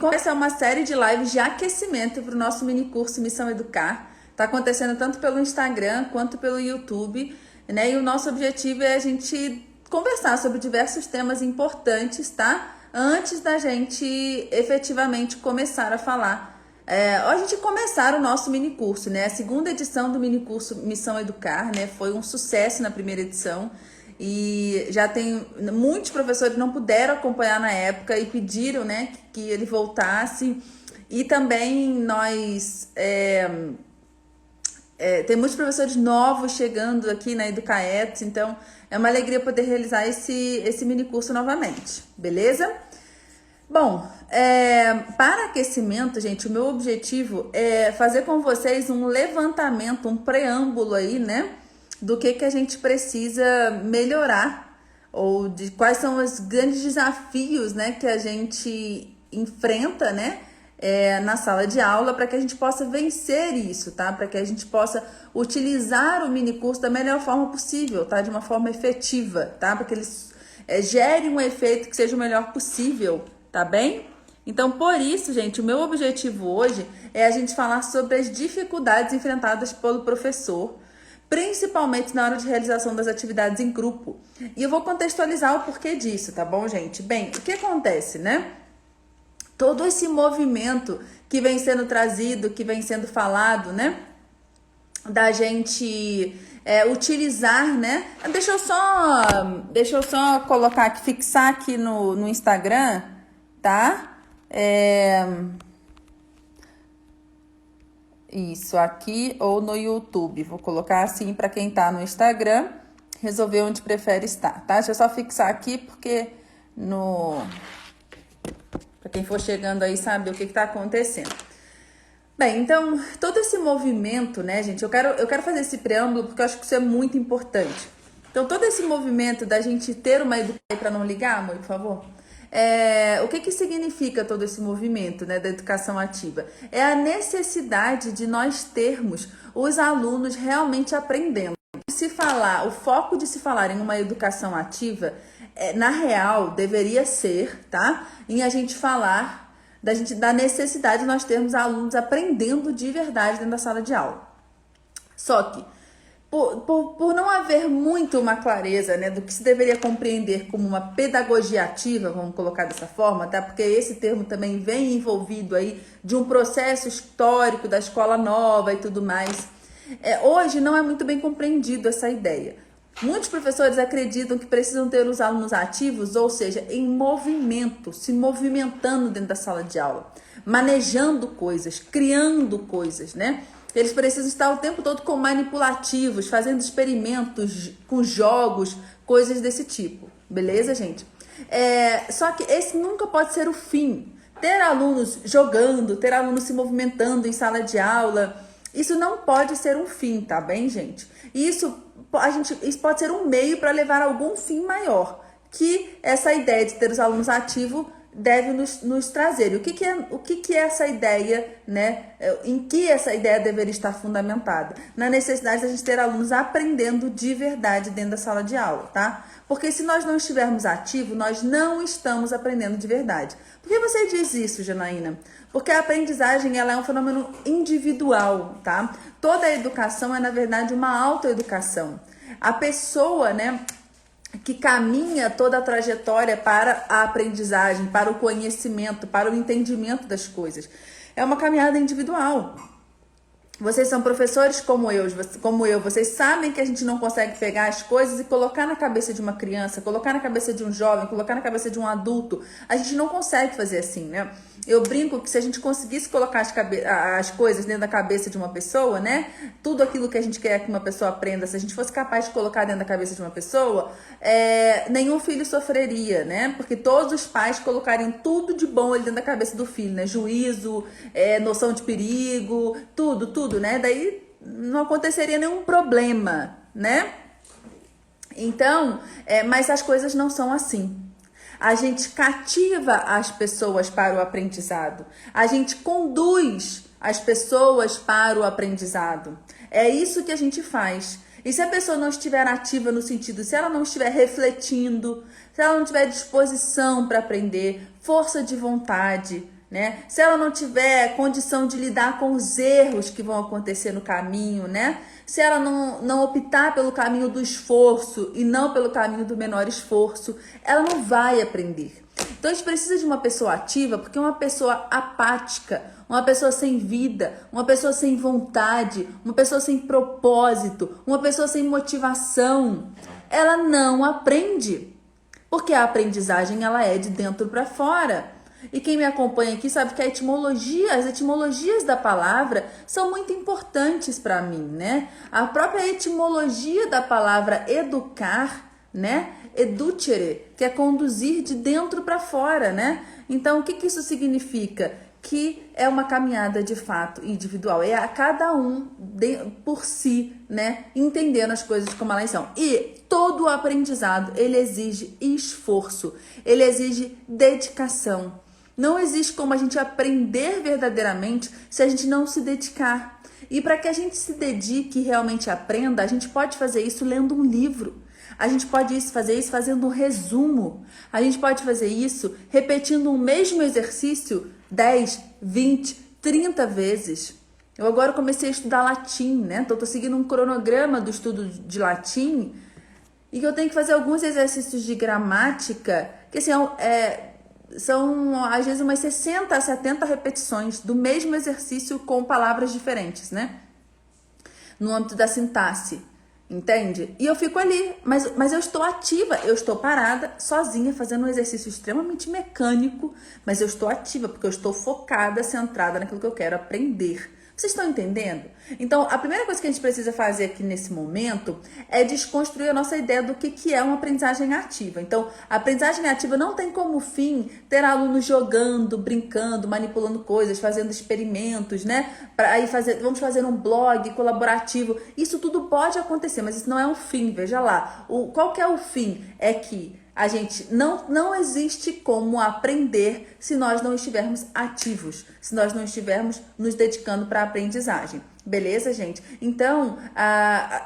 Essa é uma série de lives de aquecimento para o nosso mini curso Missão Educar. Está acontecendo tanto pelo Instagram quanto pelo YouTube, né? E o nosso objetivo é a gente conversar sobre diversos temas importantes, tá? Antes da gente efetivamente começar a falar. A gente começar o nosso mini curso, né? A segunda edição do mini curso Missão Educar, né? Foi um sucesso na primeira edição. E já tem muitos professores que não puderam acompanhar na época e pediram, né, que ele voltasse. E também nós tem muitos professores novos chegando aqui na Educaetos, então é uma alegria poder realizar esse mini curso novamente, beleza? Bom, para aquecimento, gente, o meu objetivo é fazer com vocês um levantamento, um preâmbulo aí, né? Do que a gente precisa melhorar ou de quais são os grandes desafios, né, que a gente enfrenta, né, na sala de aula para que a gente possa vencer isso, tá? Para que a gente possa utilizar o mini curso da melhor forma possível, tá? De uma forma efetiva, tá? Para que eles gerem um efeito que seja o melhor possível, tá bem? Então, por isso, gente, o meu objetivo hoje é a gente falar sobre as dificuldades enfrentadas pelo professor, principalmente na hora de realização das atividades em grupo. E eu vou contextualizar o porquê disso, tá bom, gente? Bem, o que acontece, né? Todo esse movimento que vem sendo trazido, que vem sendo falado, né? Da gente utilizar, né? Deixa eu só colocar aqui, fixar aqui no Instagram, tá? Isso aqui ou no YouTube. Vou colocar assim para quem tá no Instagram resolver onde prefere estar, tá? Deixa eu só fixar aqui porque para quem for chegando aí saber o que tá acontecendo. Bem, então, todo esse movimento, né, gente, eu quero fazer esse preâmbulo porque eu acho que isso é muito importante. Então, todo esse movimento da gente ter uma educação para não ligar, amor, por favor. O que significa todo esse movimento, né, da educação ativa? É a necessidade de nós termos os alunos realmente aprendendo. O foco de se falar em uma educação ativa, na real, deveria ser, tá? Em a gente falar da necessidade de nós termos alunos aprendendo de verdade dentro da sala de aula. Só que, por não haver muito uma clareza, né, do que se deveria compreender como uma pedagogia ativa, vamos colocar dessa forma, tá? Porque esse termo também vem envolvido aí de um processo histórico da escola nova e tudo mais. Hoje não é muito bem compreendido essa ideia. Muitos professores acreditam que precisam ter os alunos ativos, ou seja, em movimento, se movimentando dentro da sala de aula, manejando coisas, criando coisas, né? Eles precisam estar o tempo todo com manipulativos, fazendo experimentos com jogos, coisas desse tipo. Beleza, gente? Só que esse nunca pode ser o fim. Ter alunos jogando, ter alunos se movimentando em sala de aula, isso não pode ser um fim, tá bem, gente? Isso pode ser um meio para levar a algum fim maior, que essa ideia de ter os alunos ativos deve nos trazer. O que é essa ideia, né? Em que essa ideia deveria estar fundamentada? Na necessidade de a gente ter alunos aprendendo de verdade dentro da sala de aula, tá? Porque se nós não estivermos ativos, nós não estamos aprendendo de verdade. Por que você diz isso, Janaína? Porque a aprendizagem, ela é um fenômeno individual, tá? Toda a educação é, na verdade, uma autoeducação. A pessoa, né, que caminha toda a trajetória para a aprendizagem, para o conhecimento, para o entendimento das coisas, é uma caminhada individual. Vocês são professores como eu, vocês sabem que a gente não consegue pegar as coisas e colocar na cabeça de uma criança, colocar na cabeça de um jovem, colocar na cabeça de um adulto. A gente não consegue fazer assim, né? Eu brinco que se a gente conseguisse colocar as coisas dentro da cabeça de uma pessoa, né? Tudo aquilo que a gente quer que uma pessoa aprenda, se a gente fosse capaz de colocar dentro da cabeça de uma pessoa, nenhum filho sofreria, né? Porque todos os pais colocarem tudo de bom ali dentro da cabeça do filho, né? Juízo, noção de perigo, tudo, né? Daí não aconteceria nenhum problema, né? Então, mas as coisas não são assim. A gente cativa as pessoas para o aprendizado. A gente conduz as pessoas para o aprendizado. É isso que a gente faz. E se a pessoa não estiver ativa no sentido, se ela não estiver refletindo, se ela não tiver disposição para aprender, força de vontade, né? Se ela não tiver condição de lidar com os erros que vão acontecer no caminho, né? Se ela não optar pelo caminho do esforço e não pelo caminho do menor esforço, ela não vai aprender. Então a gente precisa de uma pessoa ativa, porque uma pessoa apática, uma pessoa sem vida, uma pessoa sem vontade, uma pessoa sem propósito, uma pessoa sem motivação, ela não aprende. Porque a aprendizagem ela é de dentro para fora. E quem me acompanha aqui sabe que as etimologias da palavra são muito importantes para mim, né? A própria etimologia da palavra educar, né? Educere, que é conduzir de dentro para fora, né? Então, o que isso significa? Que é uma caminhada de fato individual, é a cada um por si, né, entendendo as coisas como elas são. E todo o aprendizado, ele exige esforço, ele exige dedicação. Não existe como a gente aprender verdadeiramente se a gente não se dedicar. E para que a gente se dedique e realmente aprenda, a gente pode fazer isso lendo um livro. A gente pode fazer isso fazendo um resumo. A gente pode fazer isso repetindo o mesmo exercício 10, 20, 30 vezes. Eu agora comecei a estudar latim, né? Então, tô seguindo um cronograma do estudo de latim e que eu tenho que fazer alguns exercícios de gramática, que assim, são às vezes umas 60 a 70 repetições do mesmo exercício com palavras diferentes, né? No âmbito da sintaxe. Entende? E eu fico ali, mas eu estou ativa, eu estou parada, sozinha, fazendo um exercício extremamente mecânico, mas eu estou ativa, porque eu estou focada, centrada naquilo que eu quero aprender. Vocês estão entendendo? Então, a primeira coisa que a gente precisa fazer aqui nesse momento é desconstruir a nossa ideia do que é uma aprendizagem ativa. Então, a aprendizagem ativa não tem como fim ter alunos jogando, brincando, manipulando coisas, fazendo experimentos, né? Vamos fazer um blog colaborativo. Isso tudo pode acontecer, mas isso não é um fim, veja lá. Qual que é o fim? É que a gente não existe como aprender se nós não estivermos ativos, se nós não estivermos nos dedicando para a aprendizagem. Beleza, gente? Então,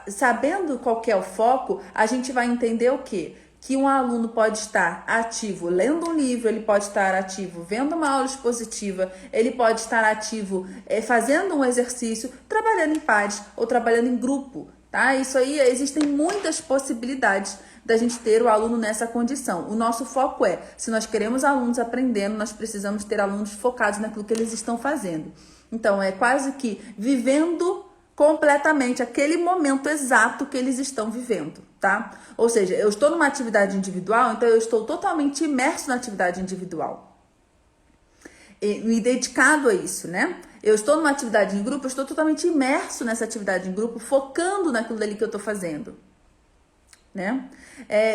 sabendo qual que é o foco, a gente vai entender o quê? Que um aluno pode estar ativo lendo um livro, ele pode estar ativo vendo uma aula expositiva, ele pode estar ativo fazendo um exercício, trabalhando em pares ou trabalhando em grupo, tá? Isso aí, existem muitas possibilidades da gente ter o aluno nessa condição. O nosso foco se nós queremos alunos aprendendo, nós precisamos ter alunos focados naquilo que eles estão fazendo. Então, é quase que vivendo completamente aquele momento exato que eles estão vivendo, tá? Ou seja, eu estou numa atividade individual, então eu estou totalmente imerso na atividade individual. E dedicado a isso, né? Eu estou numa atividade em grupo, eu estou totalmente imerso nessa atividade em grupo, focando naquilo dali que eu estou fazendo. Né?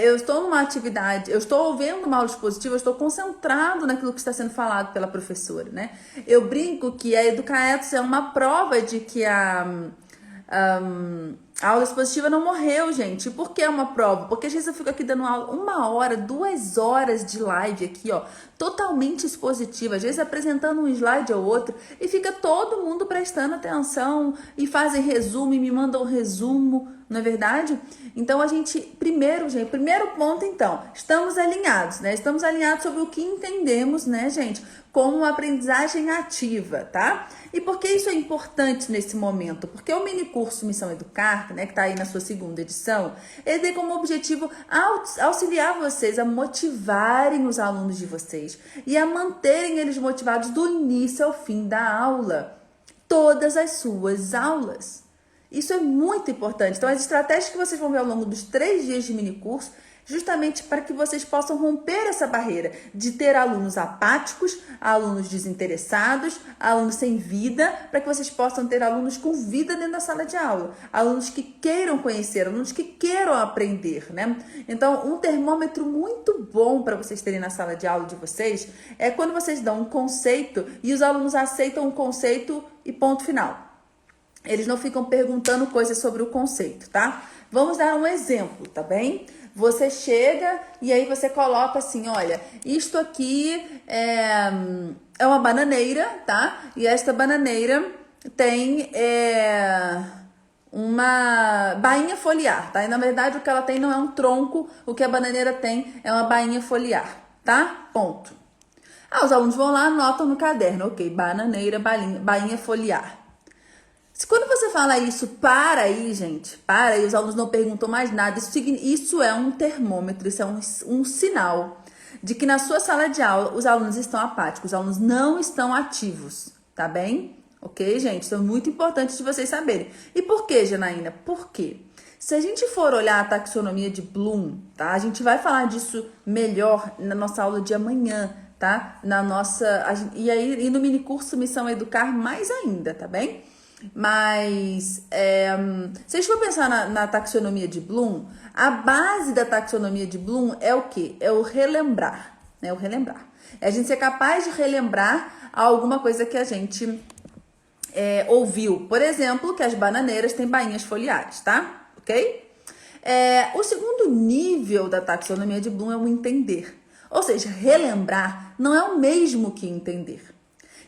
Eu estou numa atividade, eu estou vendo uma aula expositiva, eu estou concentrado naquilo que está sendo falado pela professora, né? Eu brinco que a Educaetos é uma prova de que a aula expositiva não morreu, gente. E por que é uma prova? Porque às vezes eu fico aqui dando aula 1 hora, 2 horas de live aqui, ó, totalmente expositiva, às vezes apresentando um slide ou outro, e fica todo mundo prestando atenção e fazem resumo e me mandam resumo, não é verdade? Então a gente, primeiro ponto então, estamos alinhados, né? Estamos alinhados sobre o que entendemos, né, gente, como uma aprendizagem ativa, tá? E por que isso é importante nesse momento? Porque o mini curso Missão Educar, né, que tá aí na sua 2ª edição, ele tem como objetivo auxiliar vocês a motivarem os alunos de vocês e a manterem eles motivados do início ao fim da aula, todas as suas aulas. Isso é muito importante. Então, as estratégias que vocês vão ver ao longo dos 3 dias de mini curso, justamente para que vocês possam romper essa barreira de ter alunos apáticos, alunos desinteressados, alunos sem vida, para que vocês possam ter alunos com vida dentro da sala de aula, alunos que queiram conhecer, alunos que queiram aprender, né? Então, um termômetro muito bom para vocês terem na sala de aula de vocês é quando vocês dão um conceito e os alunos aceitam o conceito e ponto final. Eles não ficam perguntando coisas sobre o conceito, tá? Vamos dar um exemplo, tá bem? Você chega e aí você coloca assim, olha, isto aqui é uma bananeira, tá? E esta bananeira tem uma bainha foliar, tá? E na verdade o que ela tem não é um tronco, o que a bananeira tem é uma bainha foliar, tá? Ponto. Os alunos vão lá, anotam no caderno, ok, bananeira, bainha foliar. Quando você fala isso, para aí, gente, para aí, os alunos não perguntam mais nada. Isso é um termômetro, isso é um sinal de que na sua sala de aula os alunos estão apáticos, os alunos não estão ativos, tá bem? Ok, gente? Isso é muito importante de vocês saberem. E por que, Janaína? Por quê? Se a gente for olhar a taxonomia de Bloom, tá? A gente vai falar disso melhor na nossa aula de amanhã, tá? E no mini curso Missão Educar mais ainda, tá bem? Mas se a gente for pensar na taxonomia de Bloom, a base da taxonomia de Bloom é o quê? É o relembrar, né? O relembrar. É a gente ser capaz de relembrar alguma coisa que a gente ouviu. Por exemplo, que as bananeiras têm bainhas foliares, tá? Ok? O segundo nível da taxonomia de Bloom é o entender. Ou seja, relembrar não é o mesmo que entender.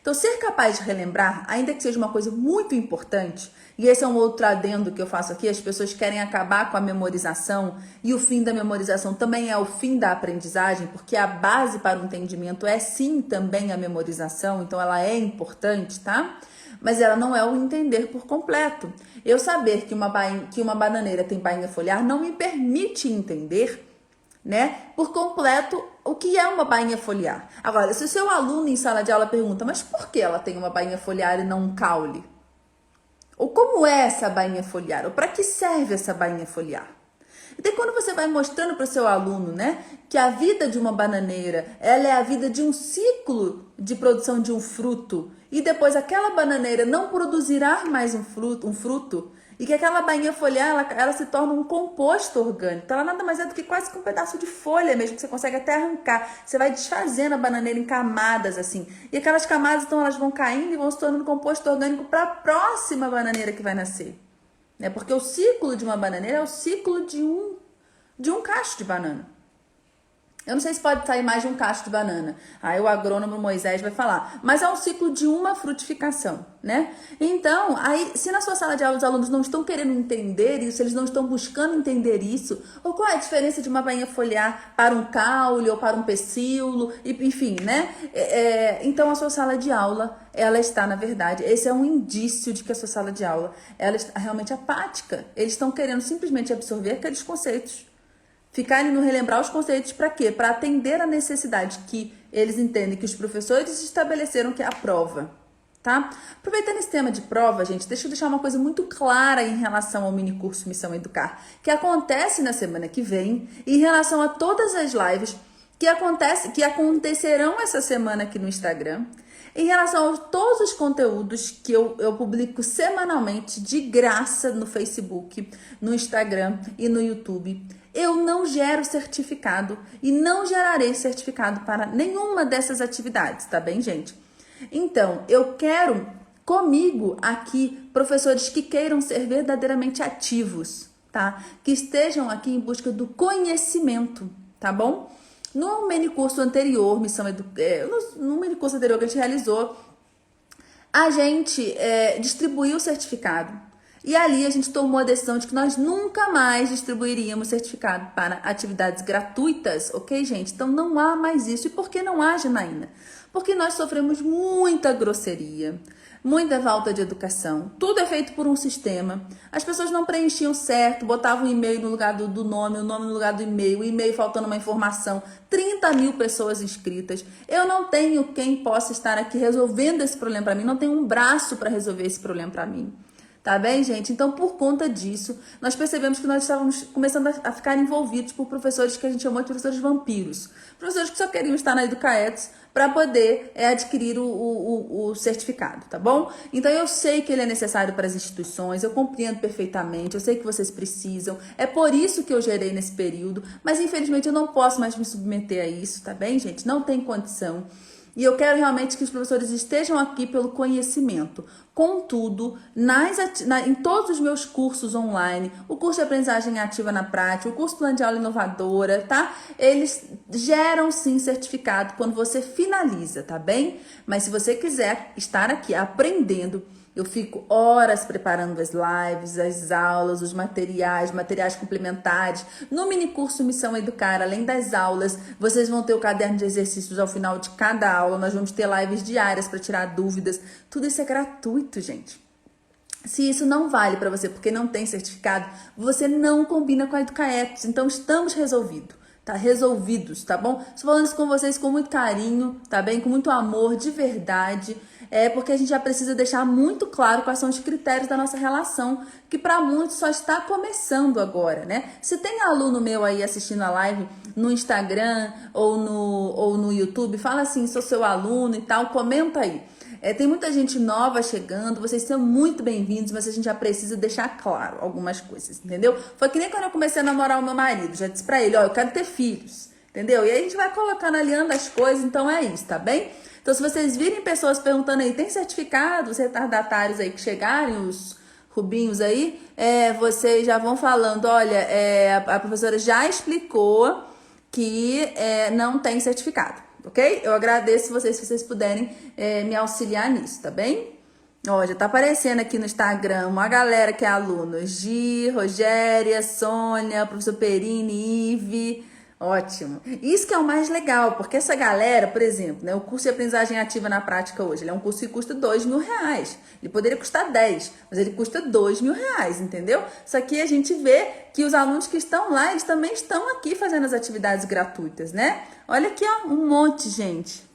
Então, ser capaz de relembrar, ainda que seja uma coisa muito importante, e esse é um outro adendo que eu faço aqui, as pessoas querem acabar com a memorização, e o fim da memorização também é o fim da aprendizagem, porque a base para o entendimento é sim também a memorização, então ela é importante, tá? Mas ela não é o entender por completo. Eu saber que uma bananeira tem bainha foliar não me permite entender, né, por completo o que é uma bainha foliar. Agora, se o seu aluno em sala de aula pergunta, mas por que ela tem uma bainha foliar e não um caule? Ou como é essa bainha foliar? Ou para que serve essa bainha foliar? Então, quando você vai mostrando para o seu aluno, né, que a vida de uma bananeira, ela é a vida de um ciclo de produção de um fruto, e depois aquela bananeira não produzirá mais um fruto, e que aquela bainha foliar, ela se torna um composto orgânico. Então, ela nada mais é do que quase que um pedaço de folha mesmo, que você consegue até arrancar. Você vai desfazendo a bananeira em camadas, assim. E aquelas camadas, então, elas vão caindo e vão se tornando composto orgânico para a próxima bananeira que vai nascer. Porque o ciclo de uma bananeira é o ciclo de um cacho de banana. Eu não sei se pode sair mais de um cacho de banana. Aí o agrônomo Moisés vai falar. Mas é um ciclo de uma frutificação, né? Então, aí, se na sua sala de aula os alunos não estão querendo entender isso, eles não estão buscando entender isso, ou qual é a diferença de uma bainha foliar para um caule ou para um pecíolo, enfim, né? Então, a sua sala de aula, ela está, na verdade, esse é um indício de que a sua sala de aula, ela está realmente apática. Eles estão querendo simplesmente absorver aqueles conceitos. Ficarem no relembrar os conceitos para quê? Para atender a necessidade que eles entendem que os professores estabeleceram, que é a prova, tá? Aproveitando esse tema de prova, gente, deixa eu deixar uma coisa muito clara em relação ao mini curso Missão Educar, que acontece na semana que vem, e em relação a todas as lives que acontecerão essa semana aqui no Instagram, em relação a todos os conteúdos que eu publico semanalmente de graça no Facebook, no Instagram e no YouTube. Eu não gero certificado e não gerarei certificado para nenhuma dessas atividades, tá bem, gente? Então, eu quero comigo aqui professores que queiram ser verdadeiramente ativos, tá? Que estejam aqui em busca do conhecimento, tá bom? No mini curso anterior, no mini curso anterior que a gente realizou, a gente distribuiu o certificado. E ali a gente tomou a decisão de que nós nunca mais distribuiríamos certificado para atividades gratuitas, ok, gente? Então não há mais isso. E por que não há, Janaína? Porque nós sofremos muita grosseria, muita falta de educação. Tudo é feito por um sistema. As pessoas não preenchiam certo, botavam o e-mail no lugar do nome, o nome no lugar do e-mail, o e-mail faltando uma informação. 30 mil pessoas inscritas. Eu não tenho quem possa estar aqui resolvendo esse problema para mim. Não tenho um braço para resolver esse problema para mim. Tá bem, gente? Então, por conta disso, nós percebemos que nós estávamos começando a ficar envolvidos por professores que a gente chamou de professores vampiros. Professores que só queriam estar na Educaetos para poder adquirir o certificado, tá bom? Então, eu sei que ele é necessário para as instituições, eu compreendo perfeitamente, eu sei que vocês precisam, é por isso que eu gerei nesse período, mas infelizmente eu não posso mais me submeter a isso, tá bem, gente? Não tem condição. E eu quero realmente que os professores estejam aqui pelo conhecimento. Contudo, em todos os meus cursos online, o curso de aprendizagem ativa na prática, o curso plano de aula inovadora, tá? Eles geram sim certificado quando você finaliza, tá bem? Mas se você quiser estar aqui aprendendo Eu fico horas preparando as lives, as aulas, os materiais complementares. No mini curso Missão Educar, além das aulas, vocês vão ter o caderno de exercícios ao final de cada aula. Nós vamos ter lives diárias para tirar dúvidas. Tudo isso é gratuito, gente. Se isso não vale para você porque não tem certificado, você não combina com a Educaetos. Então estamos resolvidos, tá bom? Estou falando isso com vocês com muito carinho, tá bem? Com muito amor, de verdade. Porque a gente já precisa deixar muito claro quais são os critérios da nossa relação, que para muitos só está começando agora, né? Se tem aluno meu aí assistindo a live no Instagram ou no YouTube, fala assim, sou seu aluno e tal, comenta aí. Tem muita gente nova chegando, vocês são muito bem-vindos, mas a gente já precisa deixar claro algumas coisas, entendeu? Foi que nem quando eu comecei a namorar o meu marido, já disse pra ele, ó, eu quero ter filhos, entendeu? E aí a gente vai colocando, alinhando as coisas, então é isso, tá bem? Então se vocês virem pessoas perguntando aí, tem certificado, os retardatários aí que chegarem, os rubinhos aí, vocês já vão falando, olha, a professora já explicou que não tem certificado. Ok? Eu agradeço vocês se vocês puderem me auxiliar nisso, tá bem? Ó, já tá aparecendo aqui no Instagram uma galera que é aluno. Gi, Rogéria, Sônia, professor Perini, Ive. Ótimo. Isso que é o mais legal, porque essa galera, por exemplo, né, o curso de aprendizagem ativa na prática hoje, ele é um curso que custa R$2.000. Ele poderia custar 10, mas ele custa R$2.000, entendeu? Só que a gente vê que os alunos que estão lá, eles também estão aqui fazendo as atividades gratuitas, né? Olha aqui, ó, um monte, gente.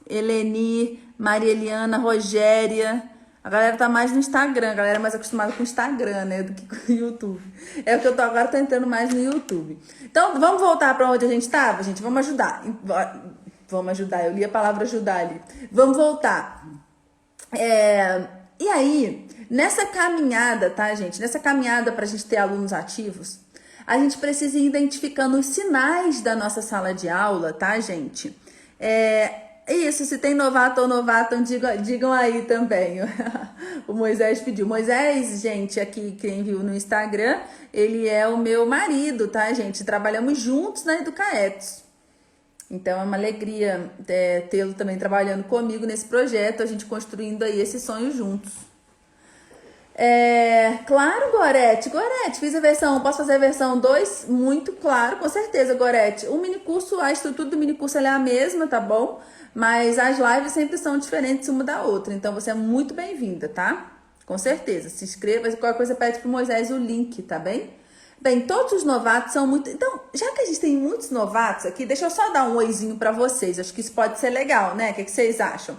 Eleni, Maria Eliana, Rogéria. A galera tá mais no Instagram, a galera é mais acostumada com o Instagram, né, do que com o YouTube. É o que eu tô agora, tô entrando mais no YouTube. Então, vamos voltar para onde a gente tava, gente? Vamos ajudar. Vamos ajudar, eu li a palavra ajudar ali. Vamos voltar. E aí, nessa caminhada, tá, gente? Nessa caminhada pra gente ter alunos ativos, a gente precisa ir identificando os sinais da nossa sala de aula, tá, gente? Isso, se tem novato ou novata, digam aí também. O Moisés pediu. Moisés, gente, aqui quem viu no Instagram, ele é o meu marido, tá, gente? Trabalhamos juntos na Educaetos. Então é uma alegria tê-lo também trabalhando comigo nesse projeto, a gente construindo aí esse sonho juntos. Claro, Gorete, fiz a versão 1, posso fazer a versão 2? Muito claro, com certeza, Gorete. O minicurso, a estrutura do minicurso é a mesma, tá bom? Mas as lives sempre são diferentes uma da outra, então você é muito bem-vinda, tá? Com certeza, se inscreva, qualquer coisa pede pro Moisés o link, tá bem? Bem, todos os novatos são muito... Então, já que a gente tem muitos novatos aqui, deixa eu só dar um oizinho pra vocês, acho que isso pode ser legal, né? O que vocês acham?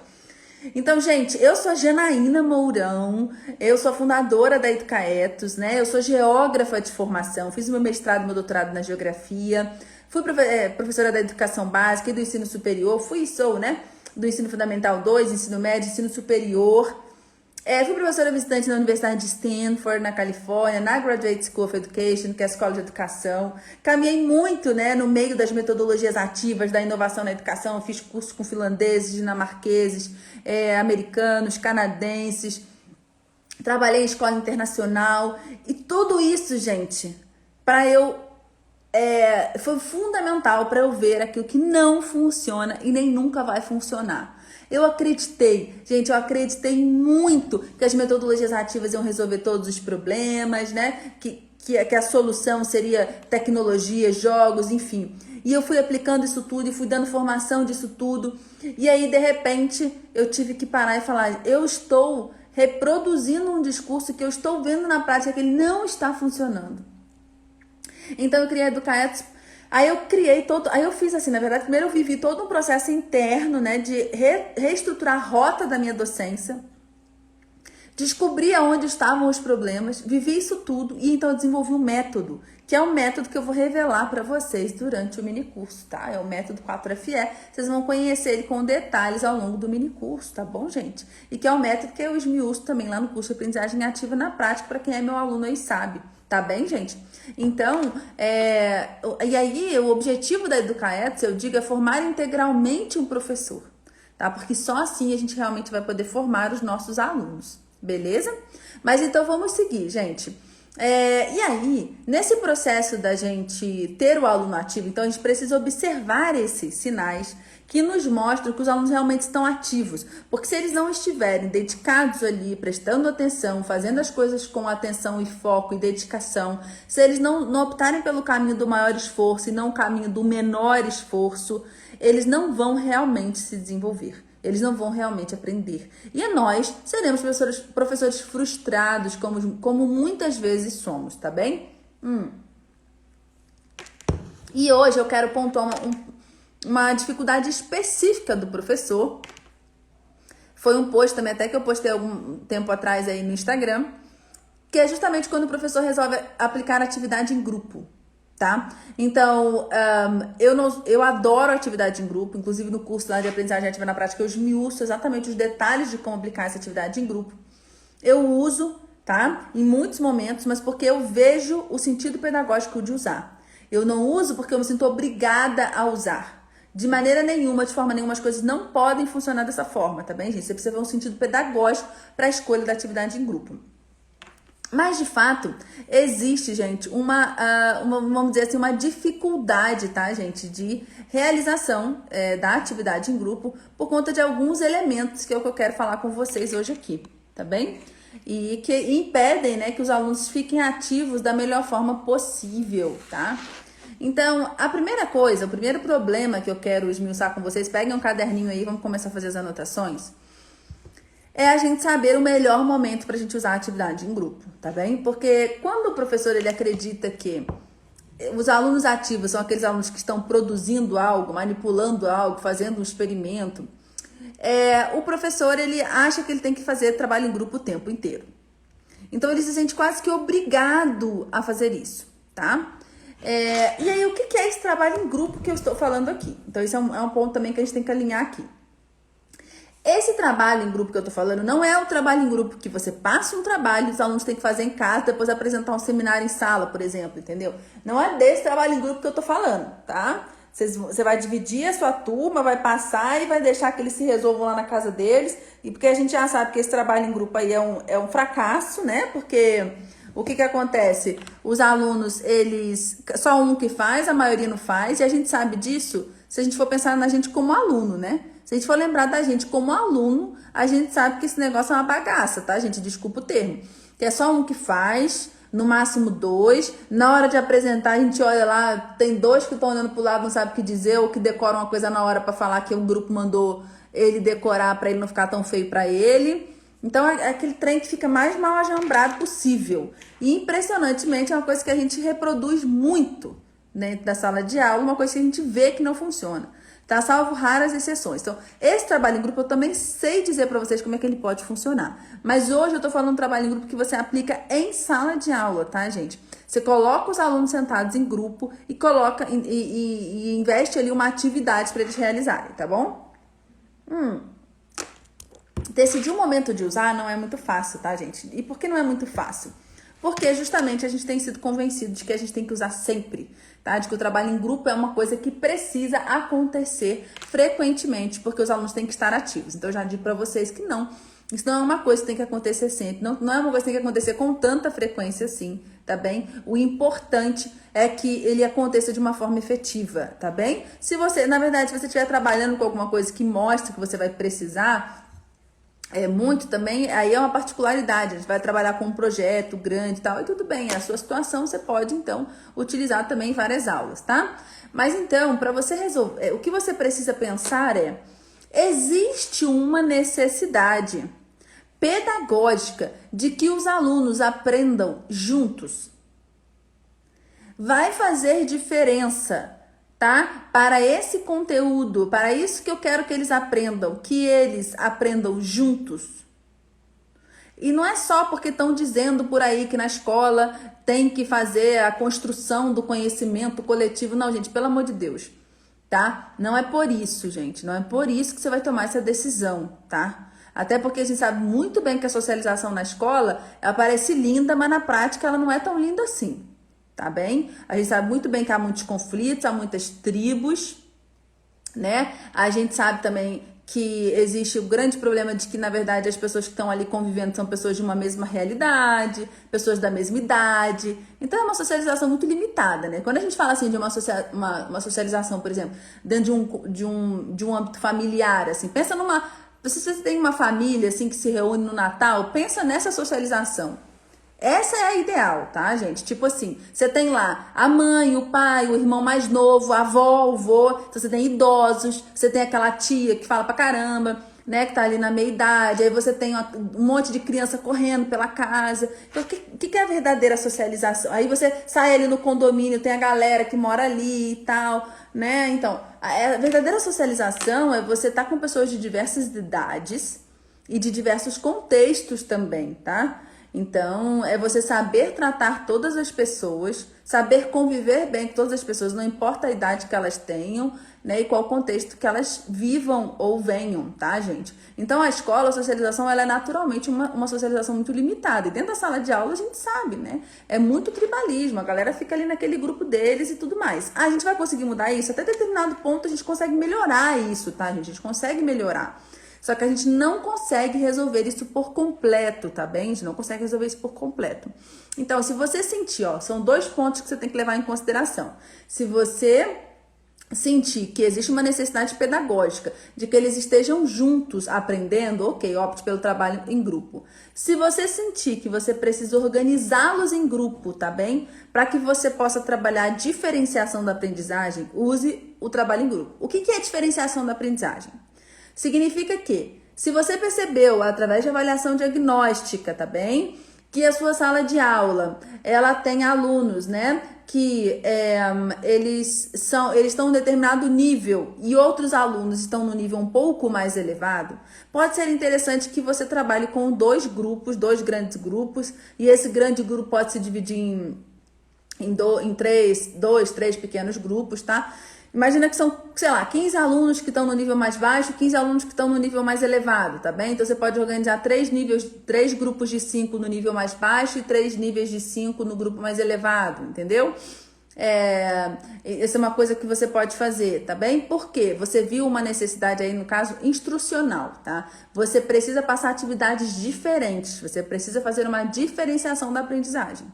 Então, gente, eu sou a Janaína Mourão, eu sou a fundadora da Educaetos, né? Eu sou geógrafa de formação, fiz meu mestrado e meu doutorado na geografia, fui professora da educação básica e do ensino superior, sou, né? Do ensino fundamental 2, ensino médio, ensino superior. Fui professora visitante na Universidade de Stanford, na Califórnia, na Graduate School of Education, que é a escola de educação. Caminhei muito, né, no meio das metodologias ativas da inovação na educação. Fiz curso com finlandeses, dinamarqueses, americanos, canadenses. Trabalhei em escola internacional. E tudo isso, gente, foi fundamental para eu ver aquilo que não funciona e nem nunca vai funcionar. Eu acreditei muito que as metodologias ativas iam resolver todos os problemas, né? Que a solução seria tecnologia, jogos, enfim. E eu fui aplicando isso tudo e fui dando formação disso tudo. E aí, de repente, eu tive que parar e falar, eu estou reproduzindo um discurso que eu estou vendo na prática que ele não está funcionando. Então, eu criei a Educaetos. Aí eu fiz assim, na verdade, primeiro eu vivi todo um processo interno, né, de reestruturar a rota da minha docência, descobri aonde estavam os problemas, vivi isso tudo e então eu desenvolvi um método, que é um método que eu vou revelar para vocês durante o minicurso, tá? É o método 4FE, vocês vão conhecer ele com detalhes ao longo do minicurso, tá bom, gente? E que é um método que eu esmiuço também lá no curso de aprendizagem ativa na prática, para quem é meu aluno aí sabe. Tá bem, gente? Então, e aí o objetivo da Educaetos, eu digo, é formar integralmente um professor, tá? Porque só assim a gente realmente vai poder formar os nossos alunos, beleza? Mas então vamos seguir, gente. E aí, nesse processo da gente ter o aluno ativo, então a gente precisa observar esses sinais que nos mostram que os alunos realmente estão ativos. Porque se eles não estiverem dedicados ali, prestando atenção, fazendo as coisas com atenção e foco e dedicação, se eles não optarem pelo caminho do maior esforço e não o caminho do menor esforço, eles não vão realmente se desenvolver. Eles não vão realmente aprender. E nós seremos professores frustrados, como muitas vezes somos, tá bem? E hoje eu quero pontuar uma dificuldade específica do professor. Foi um post também, até que eu postei algum tempo atrás aí no Instagram, que é justamente quando o professor resolve aplicar atividade em grupo. Tá? Então, eu adoro atividade em grupo, inclusive no curso lá de aprendizagem ativa na prática eu esmiuço exatamente os detalhes de como aplicar essa atividade em grupo. Eu uso, tá? Em muitos momentos, mas porque eu vejo o sentido pedagógico de usar. Eu não uso porque eu me sinto obrigada a usar. De maneira nenhuma, de forma nenhuma, as coisas não podem funcionar dessa forma, tá bem, gente? Você precisa ver um sentido pedagógico para a escolha da atividade em grupo. Mas, de fato, existe, gente, vamos dizer assim, uma dificuldade, tá, gente, de realização da atividade em grupo por conta de alguns elementos que é o que eu quero falar com vocês hoje aqui, tá bem? E que impedem, né, que os alunos fiquem ativos da melhor forma possível, tá? Então, a primeira coisa, o primeiro problema que eu quero esmiuçar com vocês, peguem um caderninho aí, vamos começar a fazer as anotações. É a gente saber o melhor momento para a gente usar a atividade em grupo, tá bem? Porque quando o professor ele acredita que os alunos ativos são aqueles alunos que estão produzindo algo, manipulando algo, fazendo um experimento, o professor ele acha que ele tem que fazer trabalho em grupo o tempo inteiro. Então ele se sente quase que obrigado a fazer isso, tá? E aí o que é esse trabalho em grupo que eu estou falando aqui? Então isso é um ponto também que a gente tem que alinhar aqui. Esse trabalho em grupo que eu tô falando não é o trabalho em grupo que você passa um trabalho e os alunos têm que fazer em casa, depois apresentar um seminário em sala, por exemplo, entendeu? Não é desse trabalho em grupo que eu tô falando, tá? Você vai dividir a sua turma, vai passar e vai deixar que eles se resolvam lá na casa deles. E porque a gente já sabe que esse trabalho em grupo aí é um fracasso, né? Porque o que acontece? Os alunos, só um que faz, a maioria não faz, e a gente sabe disso se a gente for pensar na gente como aluno, né? Se a gente for lembrar da gente como aluno, a gente sabe que esse negócio é uma bagaça, tá, gente? Desculpa o termo. Que é só um que faz, no máximo 2. Na hora de apresentar, a gente olha lá, tem 2 que estão olhando pro lado, não sabe o que dizer, ou que decoram uma coisa na hora para falar que o grupo mandou ele decorar para ele não ficar tão feio para ele. Então, é aquele trem que fica mais mal ajambrado possível. E, impressionantemente, é uma coisa que a gente reproduz muito dentro da sala de aula, uma coisa que a gente vê que não funciona. Tá? Salvo raras exceções. Então, esse trabalho em grupo eu também sei dizer para vocês como é que ele pode funcionar. Mas hoje eu tô falando de um trabalho em grupo que você aplica em sala de aula, tá, gente? Você coloca os alunos sentados em grupo e coloca e investe ali uma atividade para eles realizarem, tá bom? Decidir o momento de usar não é muito fácil, tá, gente? E por que não é muito fácil? Porque justamente a gente tem sido convencido de que a gente tem que usar sempre, tá? De que o trabalho em grupo é uma coisa que precisa acontecer frequentemente, porque os alunos têm que estar ativos. Então eu já digo para vocês que não. Isso não é uma coisa que tem que acontecer sempre, não é uma coisa que tem que acontecer com tanta frequência assim, tá bem? O importante é que ele aconteça de uma forma efetiva, tá bem? Se você, na verdade, se você estiver trabalhando com alguma coisa que mostra que você vai precisar, muito também, aí é uma particularidade, a gente vai trabalhar com um projeto grande e tal, e tudo bem, a sua situação você pode, então, utilizar também em várias aulas, tá? Mas, então, para você resolver, o que você precisa pensar existe uma necessidade pedagógica de que os alunos aprendam juntos. Vai fazer diferença, tá? Para esse conteúdo, para isso que eu quero que eles aprendam juntos. E não é só porque estão dizendo por aí que na escola tem que fazer a construção do conhecimento coletivo. Não, gente, pelo amor de Deus, tá? Não é por isso, gente. Não é por isso que você vai tomar essa decisão, tá? Até porque a gente sabe muito bem que a socialização na escola, ela parece linda, mas na prática ela não é tão linda assim. Tá bem? A gente sabe muito bem que há muitos conflitos, há muitas tribos, né? A gente sabe também que existe o grande problema de que, na verdade, as pessoas que estão ali convivendo são pessoas de uma mesma realidade, pessoas da mesma idade. Então, é uma socialização muito limitada, né? Quando a gente fala assim de uma socialização, por exemplo, dentro de um âmbito familiar, assim, pensa numa... Se você tem uma família, assim, que se reúne no Natal, pensa nessa socialização. Essa é a ideal, tá, gente? Tipo assim, você tem lá a mãe, o pai, o irmão mais novo, a avó, o vô, então você tem idosos, você tem aquela tia que fala pra caramba, né, que tá ali na meia idade, aí você tem um monte de criança correndo pela casa. Então, o que é a verdadeira socialização? Aí você sai ali no condomínio, tem a galera que mora ali e tal, né? Então, a verdadeira socialização é você estar com pessoas de diversas idades e de diversos contextos também, tá? Então, é você saber tratar todas as pessoas, saber conviver bem com todas as pessoas, não importa a idade que elas tenham, né, e qual contexto que elas vivam ou venham, tá, gente? Então, a escola, a socialização, ela é naturalmente uma socialização muito limitada. E dentro da sala de aula, a gente sabe, né? É muito tribalismo, a galera fica ali naquele grupo deles e tudo mais. A gente vai conseguir mudar isso? Até determinado ponto, a gente consegue melhorar isso, tá, gente? A gente consegue melhorar. Só que a gente não consegue resolver isso por completo, tá bem? A gente não consegue resolver isso por completo. Então, se você sentir, ó, são 2 pontos que você tem que levar em consideração. Se você sentir que existe uma necessidade pedagógica, de que eles estejam juntos aprendendo, ok, opte pelo trabalho em grupo. Se você sentir que você precisa organizá-los em grupo, tá bem? Para que você possa trabalhar a diferenciação da aprendizagem, use o trabalho em grupo. O que é a diferenciação da aprendizagem? Significa que, se você percebeu através de avaliação diagnóstica, tá bem? Que a sua sala de aula, ela tem alunos, né? Que eles estão em um determinado nível e outros alunos estão no nível um pouco mais elevado, pode ser interessante que você trabalhe com 2 grupos, 2 grandes grupos, e esse grande grupo pode se dividir em 2, 3 pequenos grupos, tá? Imagina que são, sei lá, 15 alunos que estão no nível mais baixo, 15 alunos que estão no nível mais elevado, tá bem? Então, você pode organizar 3 grupos de 5 no nível mais baixo e 3 níveis de 5 no grupo mais elevado, entendeu? Essa é uma coisa que você pode fazer, tá bem? Porque você viu uma necessidade aí, no caso, instrucional, tá? Você precisa passar atividades diferentes, você precisa fazer uma diferenciação da aprendizagem.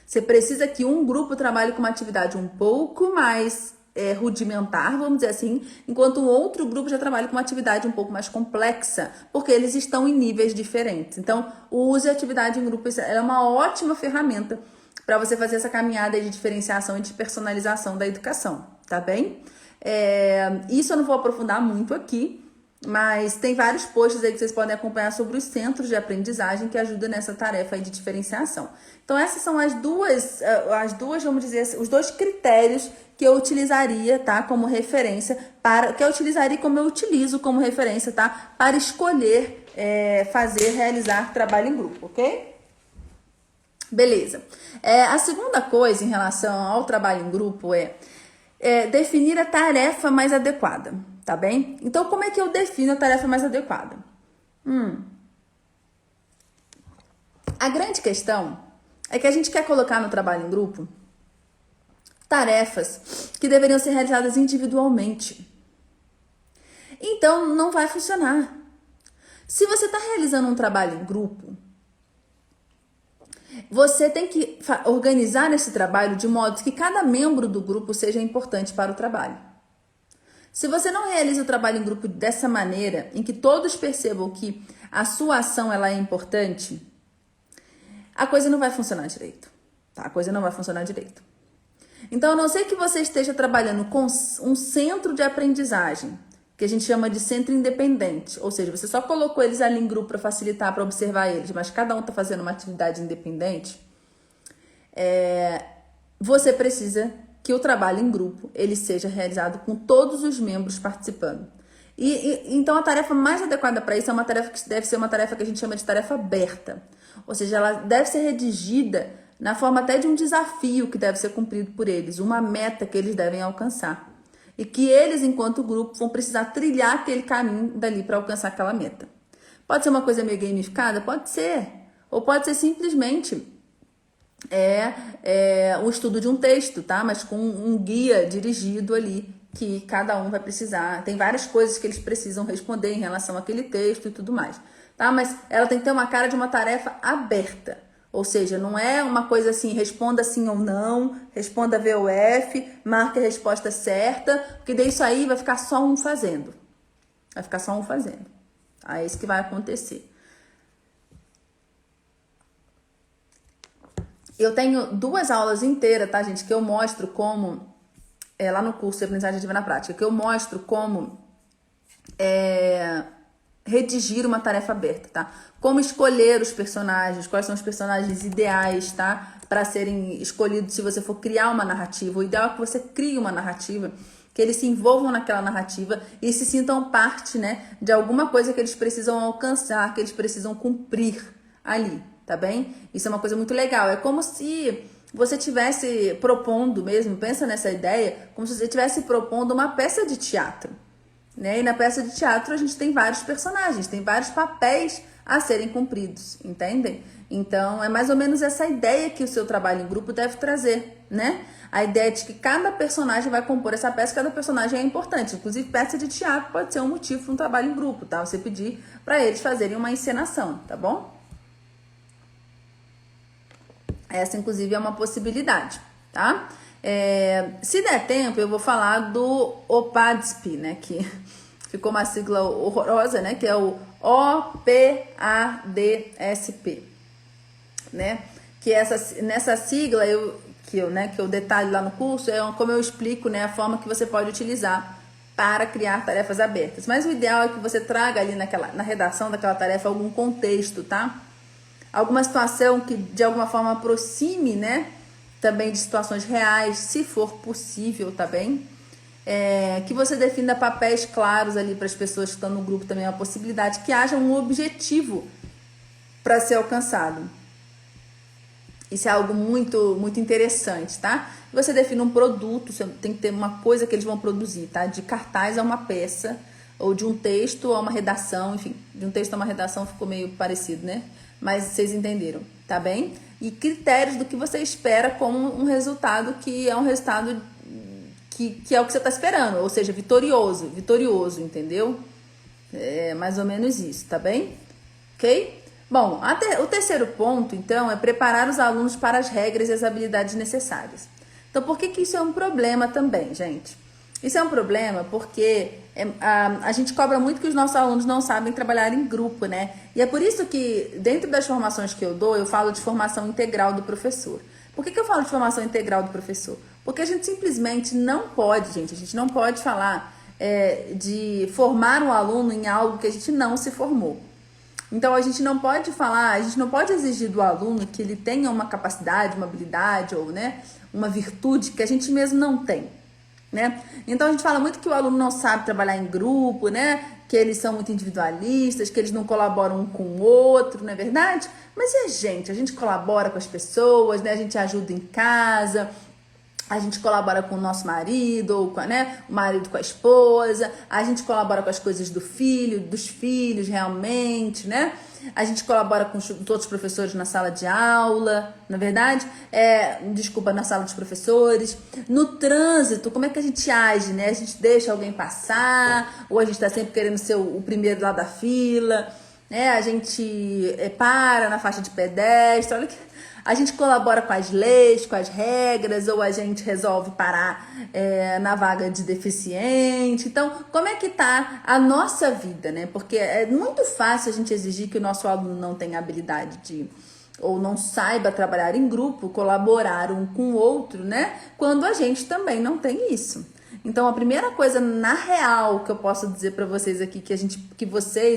Você precisa que um grupo trabalhe com uma atividade um pouco mais rudimentar, vamos dizer assim, enquanto um outro grupo já trabalha com uma atividade um pouco mais complexa, porque eles estão em níveis diferentes. Então, use a atividade em grupo, é uma ótima ferramenta para você fazer essa caminhada de diferenciação e de personalização da educação, tá bem? Isso eu não vou aprofundar muito aqui, mas tem vários posts aí que vocês podem acompanhar sobre os centros de aprendizagem que ajudam nessa tarefa aí de diferenciação. Então, essas são as duas, vamos dizer assim, os 2 critérios que eu utilizaria, tá, como referência, que eu utilizaria como eu utilizo como referência, tá, para escolher realizar trabalho em grupo, ok? Beleza. A segunda coisa em relação ao trabalho em grupo é definir a tarefa mais adequada, tá bem? Então, como é que eu defino a tarefa mais adequada? A grande questão é que a gente quer colocar no trabalho em grupo tarefas que deveriam ser realizadas individualmente. Então, não vai funcionar. Se você está realizando um trabalho em grupo, você tem que organizar esse trabalho de modo que cada membro do grupo seja importante para o trabalho. Se você não realiza o trabalho em grupo dessa maneira, em que todos percebam que a sua ação ela é importante, a coisa não vai funcionar direito. Tá? A coisa não vai funcionar direito. Então, a não ser que você esteja trabalhando com um centro de aprendizagem, que a gente chama de centro independente, ou seja, você só colocou eles ali em grupo para facilitar, para observar eles, mas cada um está fazendo uma atividade independente, você precisa que o trabalho em grupo ele seja realizado com todos os membros participando. Então, a tarefa mais adequada para isso é uma tarefa que deve ser uma tarefa que a gente chama de tarefa aberta, ou seja, ela deve ser redigida na forma até de um desafio que deve ser cumprido por eles, uma meta que eles devem alcançar. E que eles, enquanto grupo, vão precisar trilhar aquele caminho dali para alcançar aquela meta. Pode ser uma coisa meio gamificada? Pode ser. Ou pode ser simplesmente o estudo de um texto, tá? Mas com um guia dirigido ali que cada um vai precisar. Tem várias coisas que eles precisam responder em relação àquele texto e tudo mais, tá? Mas ela tem que ter uma cara de uma tarefa aberta. Ou seja, não é uma coisa assim, responda sim ou não, responda V ou F, marque a resposta certa, porque daí isso aí vai ficar só um fazendo. Vai ficar só um fazendo. É isso que vai acontecer. Eu tenho 2 aulas inteiras, tá, gente? Que eu mostro como, lá no curso de Aprendizagem Ativa na Prática, que eu mostro como redigir uma tarefa aberta, tá? Como escolher os personagens, quais são os personagens ideais, tá? Para serem escolhidos se você for criar uma narrativa. O ideal é que você crie uma narrativa, que eles se envolvam naquela narrativa e se sintam parte, né, de alguma coisa que eles precisam alcançar, que eles precisam cumprir ali, tá bem? Isso é uma coisa muito legal. É como se você estivesse propondo mesmo, pensa nessa ideia, como se você estivesse propondo uma peça de teatro, né? E na peça de teatro a gente tem vários personagens, tem vários papéis a serem cumpridos, entendem? Então é mais ou menos essa ideia que o seu trabalho em grupo deve trazer, né? A ideia de que cada personagem vai compor essa peça, cada personagem é importante. Inclusive, peça de teatro pode ser um motivo para um trabalho em grupo, tá? Você pedir para eles fazerem uma encenação, tá bom? Essa, inclusive, é uma possibilidade, tá? Se der tempo, eu vou falar do OPADSP, né? Que ficou uma sigla horrorosa, né? Que é o OPADSP, né? Que nessa sigla, que eu detalho lá no curso, é como eu explico, né? A forma que você pode utilizar para criar tarefas abertas. Mas o ideal é que você traga ali na redação daquela tarefa algum contexto, tá? Alguma situação que de alguma forma aproxime, né? Também de situações reais, se for possível, tá bem? Que você defina papéis claros ali para as pessoas que estão no grupo também, é uma possibilidade, que haja um objetivo para ser alcançado. Isso é algo muito, muito interessante, tá? Você define um produto, você tem que ter uma coisa que eles vão produzir, tá? De cartaz a uma peça, ou de um texto a uma redação, enfim, de um texto a uma redação ficou meio parecido, né? Mas vocês entenderam, tá bem? E critérios do que você espera como um resultado que é um resultado que é o que você está esperando, ou seja, vitorioso, entendeu? É mais ou menos isso, tá bem? Ok? Bom, o terceiro ponto, então, é preparar os alunos para as regras e as habilidades necessárias. Então, por que isso é um problema também, gente? Isso é um problema porque a gente cobra muito que os nossos alunos não sabem trabalhar em grupo, né? E é por isso que, dentro das formações que eu dou, eu falo de formação integral do professor. Por que eu falo de formação integral do professor? Porque a gente simplesmente não pode, gente, a gente não pode falar de formar um aluno em algo que a gente não se formou. Então, a gente não pode exigir do aluno que ele tenha uma capacidade, uma habilidade ou, né, uma virtude que a gente mesmo não tem, né? Então, a gente fala muito que o aluno não sabe trabalhar em grupo, né? Que eles são muito individualistas, que eles não colaboram um com o outro, não é verdade? Mas a gente colabora com as pessoas, né? A gente ajuda em casa, a gente colabora com o nosso marido, ou com, né, o marido com a esposa, a gente colabora com as coisas dos filhos realmente, né? A gente colabora com todos os professores na sala de aula, na verdade? Na sala dos professores. No trânsito, como é que a gente age, né? A gente deixa alguém passar, ou a gente tá sempre querendo ser o primeiro lá da fila, né? A gente para na faixa de pedestre, olha que... A gente colabora com as leis, com as regras, ou a gente resolve parar na vaga de deficiente. Então, como é que tá a nossa vida, né? Porque é muito fácil a gente exigir que o nosso aluno não tenha habilidade ou não saiba trabalhar em grupo, colaborar um com o outro, né? Quando a gente também não tem isso. Então, a primeira coisa na real que eu posso dizer para vocês aqui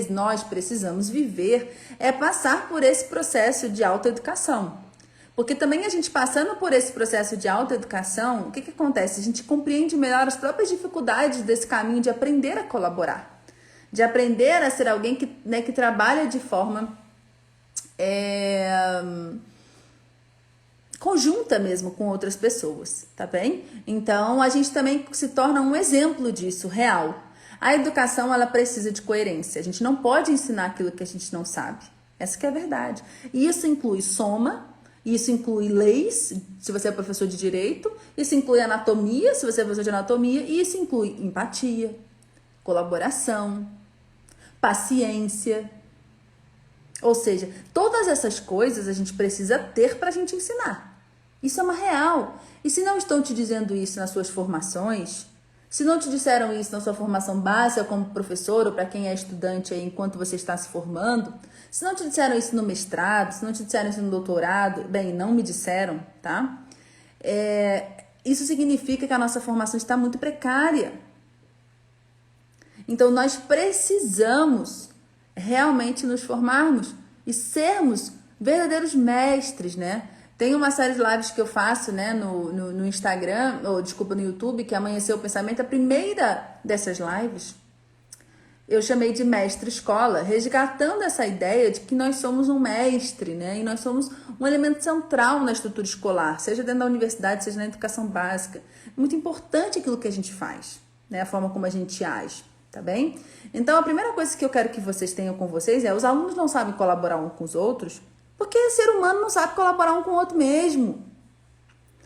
nós precisamos viver é passar por esse processo de autoeducação. Porque também a gente passando por esse processo de autoeducação, o que acontece? A gente compreende melhor as próprias dificuldades desse caminho de aprender a colaborar. De aprender a ser alguém que trabalha de forma conjunta mesmo com outras pessoas, tá bem? Então, a gente também se torna um exemplo disso, real. A educação, ela precisa de coerência. A gente não pode ensinar aquilo que a gente não sabe. Essa que é a verdade. E isso inclui soma, Isso inclui leis, se você é professor de direito, isso inclui anatomia, se você é professor de anatomia, e isso inclui empatia, colaboração, paciência. Ou seja, todas essas coisas a gente precisa ter para a gente ensinar. Isso é uma real. E se não estão te dizendo isso nas suas formações, se não te disseram isso na sua formação básica como professor ou para quem é estudante aí enquanto você está se formando, se não te disseram isso no mestrado, se não te disseram isso no doutorado, bem, não me disseram, tá? Isso significa que a nossa formação está muito precária. Então, nós precisamos realmente nos formarmos e sermos verdadeiros mestres, né? Tem uma série de lives que eu faço, né, no Instagram, ou desculpa, no YouTube, que é Amanheceu o Pensamento. A primeira dessas lives eu chamei de mestre escola, resgatando essa ideia de que nós somos um mestre, né? E nós somos um elemento central na estrutura escolar, seja dentro da universidade, seja na educação básica. É muito importante aquilo que a gente faz, né? A forma como a gente age, tá bem? Então, a primeira coisa que eu quero que vocês tenham com vocês é: os alunos não sabem colaborar um com os outros, porque o ser humano não sabe colaborar um com o outro mesmo.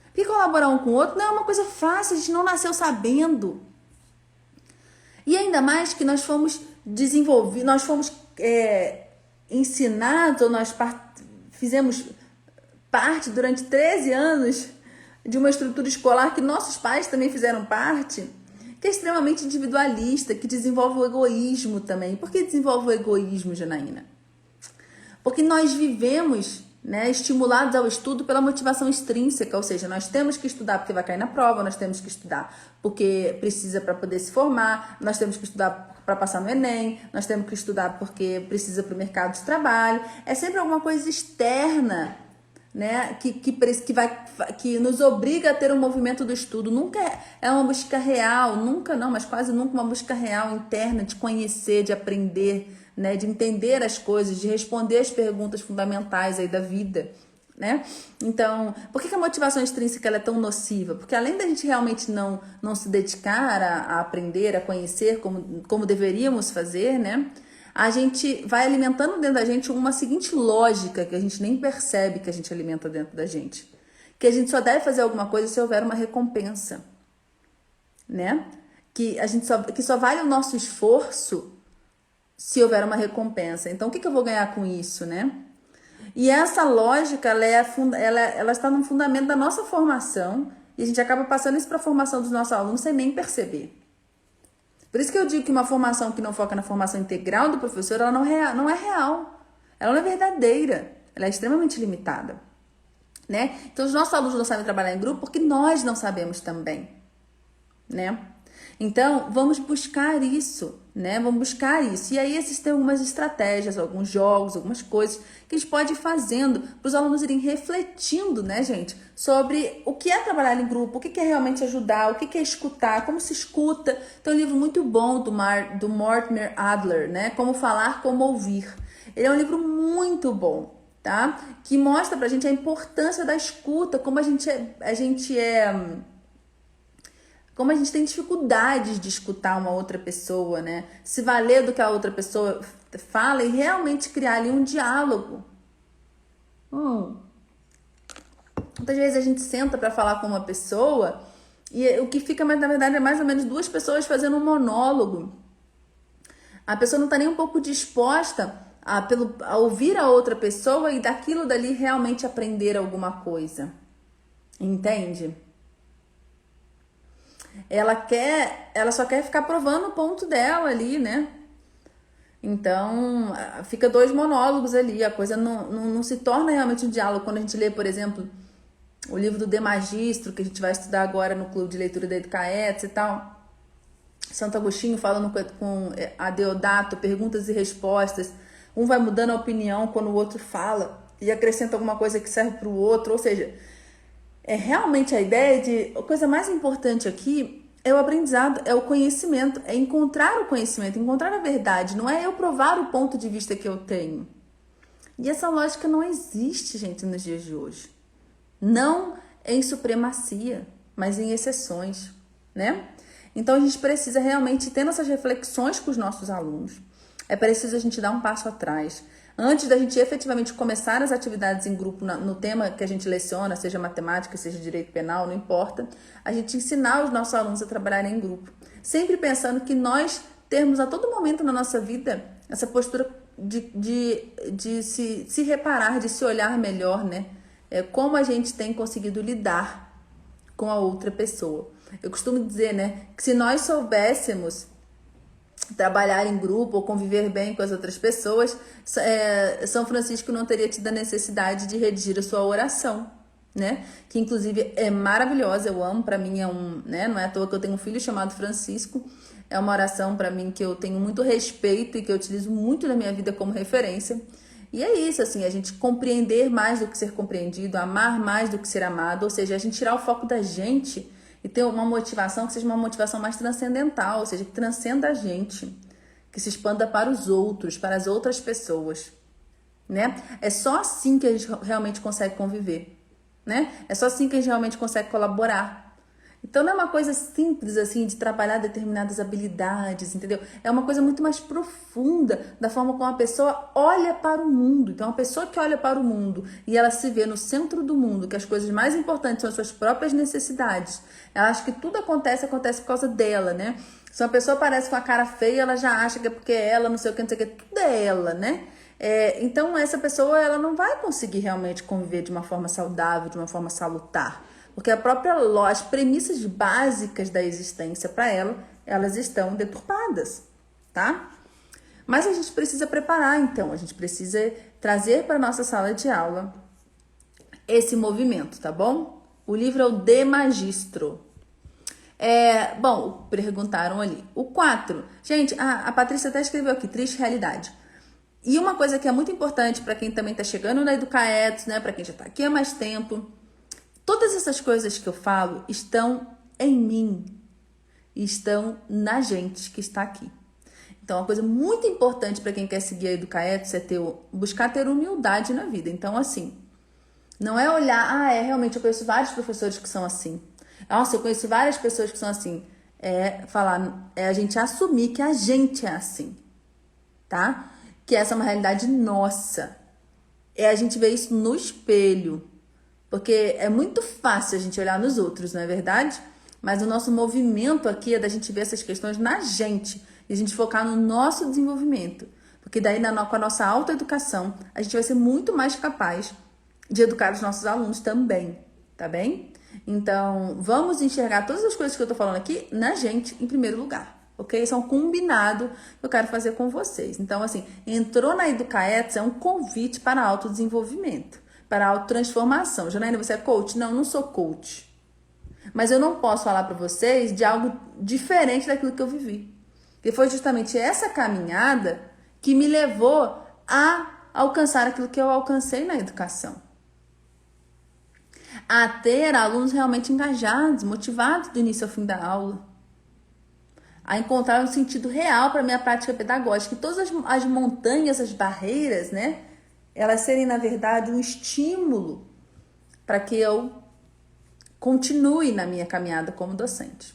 Porque colaborar um com o outro não é uma coisa fácil, a gente não nasceu sabendo. E ainda mais que nós fomos desenvolvidos, nós fomos ensinados, ou nós fizemos parte durante 13 anos de uma estrutura escolar que nossos pais também fizeram parte, que é extremamente individualista, que desenvolve o egoísmo também. Por que desenvolve o egoísmo, Janaína? Porque nós vivemos, né, estimulados ao estudo pela motivação extrínseca, ou seja, nós temos que estudar porque vai cair na prova, nós temos que estudar porque precisa para poder se formar, nós temos que estudar para passar no Enem, nós temos que estudar porque precisa para o mercado de trabalho. É sempre alguma coisa externa, né, que nos obriga a ter um movimento do estudo. Nunca é uma busca real, nunca não, mas quase nunca uma busca real interna de conhecer, de aprender, né, de entender as coisas, de responder as perguntas fundamentais aí da vida, né? Então, por que a motivação extrínseca ela é tão nociva? Porque além da gente realmente não se dedicar a aprender, a conhecer como deveríamos fazer, né? A gente vai alimentando dentro da gente uma seguinte lógica que a gente nem percebe que a gente alimenta dentro da gente. Que a gente só deve fazer alguma coisa se houver uma recompensa, né? Que só vale o nosso esforço se houver uma recompensa. Então, o que eu vou ganhar com isso, né? E essa lógica, ela está no fundamento da nossa formação, e a gente acaba passando isso para a formação dos nossos alunos sem nem perceber. Por isso que eu digo que uma formação que não foca na formação integral do professor, ela não é real. Ela não é verdadeira. Ela é extremamente limitada, né? Então, os nossos alunos não sabem trabalhar em grupo porque nós não sabemos também, né? Então, vamos buscar isso, né? Vamos buscar isso. E aí existem algumas estratégias, alguns jogos, algumas coisas que a gente pode ir fazendo para os alunos irem refletindo, né, gente? Sobre o que é trabalhar em grupo, o que é realmente ajudar, o que é escutar, como se escuta. Tem um livro muito bom do Mortimer Adler, né? Como Falar, Como Ouvir. Ele é um livro muito bom, tá? Que mostra pra gente a importância da escuta, como a gente tem dificuldades de escutar uma outra pessoa, né? Se valer do que a outra pessoa fala e realmente criar ali um diálogo. Muitas vezes a gente senta para falar com uma pessoa e o que fica, na verdade, é mais ou menos duas pessoas fazendo um monólogo. A pessoa não está nem um pouco disposta a ouvir a outra pessoa e daquilo dali realmente aprender alguma coisa. Entende? Ela só quer ficar provando o ponto dela ali, né? Então, fica dois monólogos ali, a coisa não se torna realmente um diálogo. Quando a gente lê, por exemplo, o livro do De Magistro, que a gente vai estudar agora no Clube de Leitura da Educaetes e tal, Santo Agostinho falando com Adeodato, perguntas e respostas, um vai mudando a opinião quando o outro fala e acrescenta alguma coisa que serve para o outro, ou seja, é realmente a ideia de... A coisa mais importante aqui é o aprendizado, é o conhecimento, é encontrar o conhecimento, encontrar a verdade, não é eu provar o ponto de vista que eu tenho. E essa lógica não existe, gente, nos dias de hoje. Não em supremacia, mas em exceções, né? Então, a gente precisa realmente ter essas reflexões com os nossos alunos. é preciso a gente dar um passo atrás. Antes da gente efetivamente começar as atividades em grupo no tema que a gente leciona, seja matemática, seja direito penal, não importa, a gente ensinar os nossos alunos a trabalharem em grupo. Sempre pensando que nós termos a todo momento na nossa vida essa postura de se reparar, de se olhar melhor, né? Como a gente tem conseguido lidar com a outra pessoa. Eu costumo dizer, né, que se nós soubéssemos trabalhar em grupo ou conviver bem com as outras pessoas, São Francisco não teria tido a necessidade de redigir a sua oração, né? Que inclusive é maravilhosa, eu amo, para mim né? Não é à toa que eu tenho um filho chamado Francisco. É uma oração para mim que eu tenho muito respeito e que eu utilizo muito na minha vida como referência. E é isso, assim, a gente compreender mais do que ser compreendido, amar mais do que ser amado, ou seja, a gente tirar o foco da gente e ter uma motivação que seja uma motivação mais transcendental, ou seja, que transcenda a gente, que se expanda para os outros, para as outras pessoas, né? É só assim que a gente realmente consegue conviver, né? É só assim que a gente realmente consegue colaborar. Então não é uma coisa simples assim de trabalhar determinadas habilidades, entendeu? É uma coisa muito mais profunda da forma como a pessoa olha para o mundo. Então uma pessoa que olha para o mundo e ela se vê no centro do mundo, que as coisas mais importantes são as suas próprias necessidades. Ela acha que tudo acontece por causa dela, né? Se uma pessoa aparece com a cara feia, ela já acha que é porque é ela, não sei o que, tudo é ela, né? Então essa pessoa ela não vai conseguir realmente conviver de uma forma saudável, de uma forma salutar. Porque as premissas básicas da existência para ela, elas estão deturpadas, tá? Mas a gente precisa preparar, então, a gente precisa trazer para a nossa sala de aula esse movimento, tá bom? O livro é o De Magistro. Bom, perguntaram ali. O 4, gente, a Patrícia até escreveu aqui, triste realidade. E uma coisa que é muito importante para quem também está chegando na Educaetos, né, para quem já está aqui há mais tempo, todas essas coisas que eu falo estão em mim, estão na gente que está aqui. Então, uma coisa muito importante para quem quer seguir a Educaetos é buscar ter humildade na vida. Então, assim, não é olhar, realmente eu conheço vários professores que são assim. Nossa, eu conheço várias pessoas que são assim. É a gente assumir que a gente é assim, tá? Que essa é uma realidade nossa. É a gente ver isso no espelho. Porque é muito fácil a gente olhar nos outros, não é verdade? Mas o nosso movimento aqui é da gente ver essas questões na gente e a gente focar no nosso desenvolvimento. Porque daí com a nossa autoeducação, a gente vai ser muito mais capaz de educar os nossos alunos também, tá bem? Então, vamos enxergar todas as coisas que eu tô falando aqui na gente em primeiro lugar, ok? Isso é um combinado que eu quero fazer com vocês. Então, assim, entrou na Educaetos é um convite para autodesenvolvimento, para a autotransformação. Janaína, você é coach? Não, não sou coach. Mas eu não posso falar para vocês de algo diferente daquilo que eu vivi. E foi justamente essa caminhada que me levou a alcançar aquilo que eu alcancei na educação. A ter alunos realmente engajados, motivados do início ao fim da aula. A encontrar um sentido real para a minha prática pedagógica. E todas as montanhas, as barreiras, né? Elas serem, na verdade, um estímulo para que eu continue na minha caminhada como docente.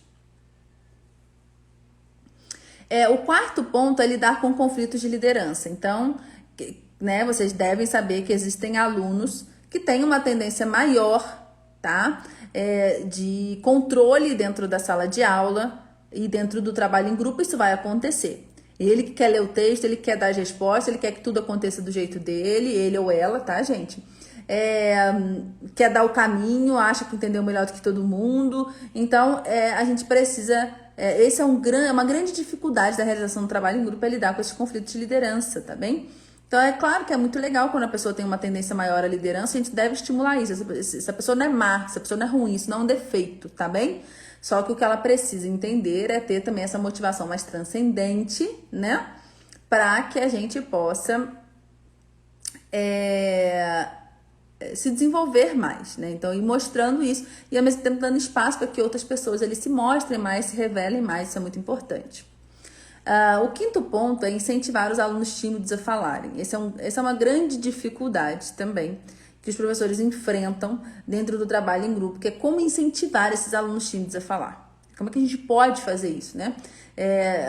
O quarto ponto é lidar com conflitos de liderança. Então, né, vocês devem saber que existem alunos que têm uma tendência maior, tá? De controle dentro da sala de aula e dentro do trabalho em grupo, isso vai acontecer. Ele que quer ler o texto, ele quer dar as respostas, ele quer que tudo aconteça do jeito dele, ele ou ela, tá, gente? Quer dar o caminho, acha que entendeu melhor do que todo mundo. Então, a gente precisa... esse é uma grande dificuldade da realização do trabalho em grupo, é lidar com esses conflitos de liderança, tá bem? Então, é claro que é muito legal quando a pessoa tem uma tendência maior à liderança, a gente deve estimular isso. Essa pessoa não é má, essa pessoa não é ruim, isso não é um defeito, tá bem? Só que o que ela precisa entender é ter também essa motivação mais transcendente, né? Para que a gente possa se desenvolver mais, né? Então, ir mostrando isso e ao mesmo tempo dando espaço para que outras pessoas eles se mostrem mais, se revelem mais, isso é muito importante. O quinto ponto é incentivar os alunos tímidos a falarem. Essa é uma grande dificuldade também que os professores enfrentam dentro do trabalho em grupo, que é como incentivar esses alunos tímidos a falar. Como é que a gente pode fazer isso, né?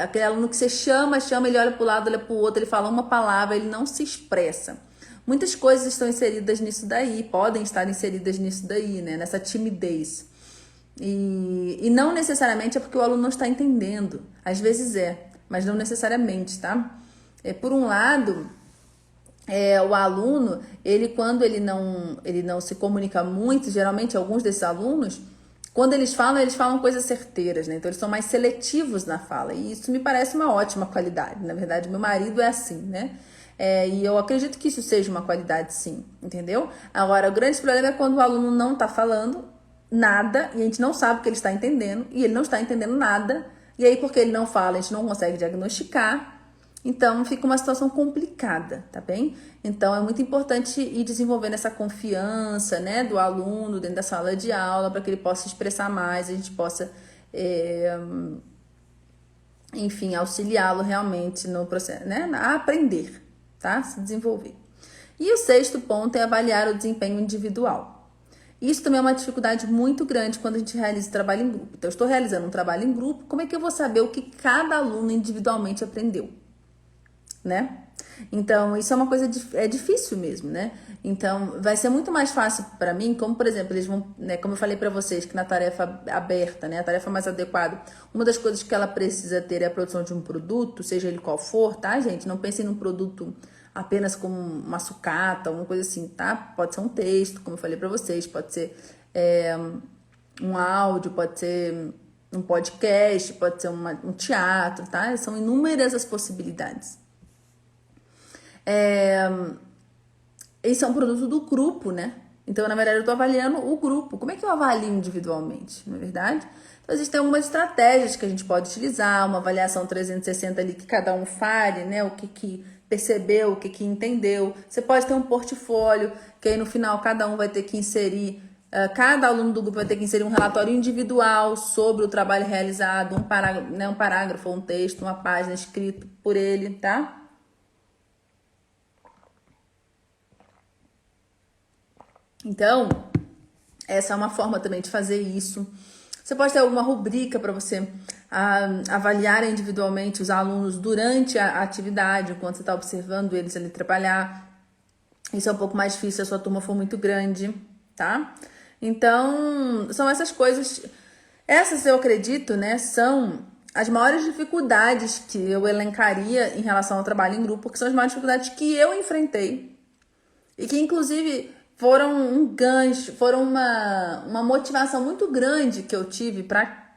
Aquele aluno que você chama, ele olha para o lado, olha para o outro, ele fala uma palavra, ele não se expressa. Muitas coisas estão inseridas nisso daí, podem estar inseridas nisso daí, né? Nessa timidez. E não necessariamente é porque o aluno não está entendendo. Às vezes mas não necessariamente, tá? Por um lado, o aluno, quando ele não se comunica muito, geralmente alguns desses alunos, quando eles falam coisas certeiras, né? Então eles são mais seletivos na fala. E isso me parece uma ótima qualidade. Na verdade, meu marido é assim, né? E eu acredito que isso seja uma qualidade, sim, entendeu? Agora, o grande problema é quando o aluno não está falando nada e a gente não sabe o que ele está entendendo e ele não está entendendo nada. E aí, porque ele não fala, a gente não consegue diagnosticar. Então, fica uma situação complicada, tá bem? Então, é muito importante ir desenvolvendo essa confiança, né, do aluno dentro da sala de aula para que ele possa expressar mais, a gente possa, enfim, auxiliá-lo realmente no processo, né, a aprender, tá? Se desenvolver. E o sexto ponto é avaliar o desempenho individual. Isso também é uma dificuldade muito grande quando a gente realiza trabalho em grupo. Então, eu estou realizando um trabalho em grupo, como é que eu vou saber o que cada aluno individualmente aprendeu? Né? Então, isso é uma coisa difícil mesmo, né? Então, vai ser muito mais fácil para mim, como por exemplo, eles vão, né, como eu falei para vocês, que na tarefa aberta, né, a tarefa mais adequada, uma das coisas que ela precisa ter é a produção de um produto, seja ele qual for, tá, gente? Não pensem num produto apenas como uma sucata, alguma coisa assim, tá? Pode ser um texto, como eu falei para vocês, pode ser um áudio, pode ser um podcast, pode ser um teatro, tá? São inúmeras as possibilidades. Esse é um produto do grupo, né? Então, na verdade, eu estou avaliando o grupo. Como é que eu avalio individualmente, não é verdade? Então, existem algumas estratégias que a gente pode utilizar, uma avaliação 360 ali que cada um fale, né? O que percebeu, o que entendeu. Você pode ter um portfólio, que aí no final cada um vai ter que inserir, cada aluno do grupo vai ter que inserir um relatório individual sobre o trabalho realizado, um parágrafo, um texto, uma página escrito por ele, tá? Então, essa é uma forma também de fazer isso. Você pode ter alguma rubrica para você avaliar individualmente os alunos durante a atividade, enquanto você está observando eles ali trabalhar. Isso é um pouco mais difícil se a sua turma for muito grande, tá? Então, são essas coisas. Essas, eu acredito, né, são as maiores dificuldades que eu elencaria em relação ao trabalho em grupo, que são as maiores dificuldades que eu enfrentei. E que, inclusive, foram um gancho, foram uma motivação muito grande que eu tive para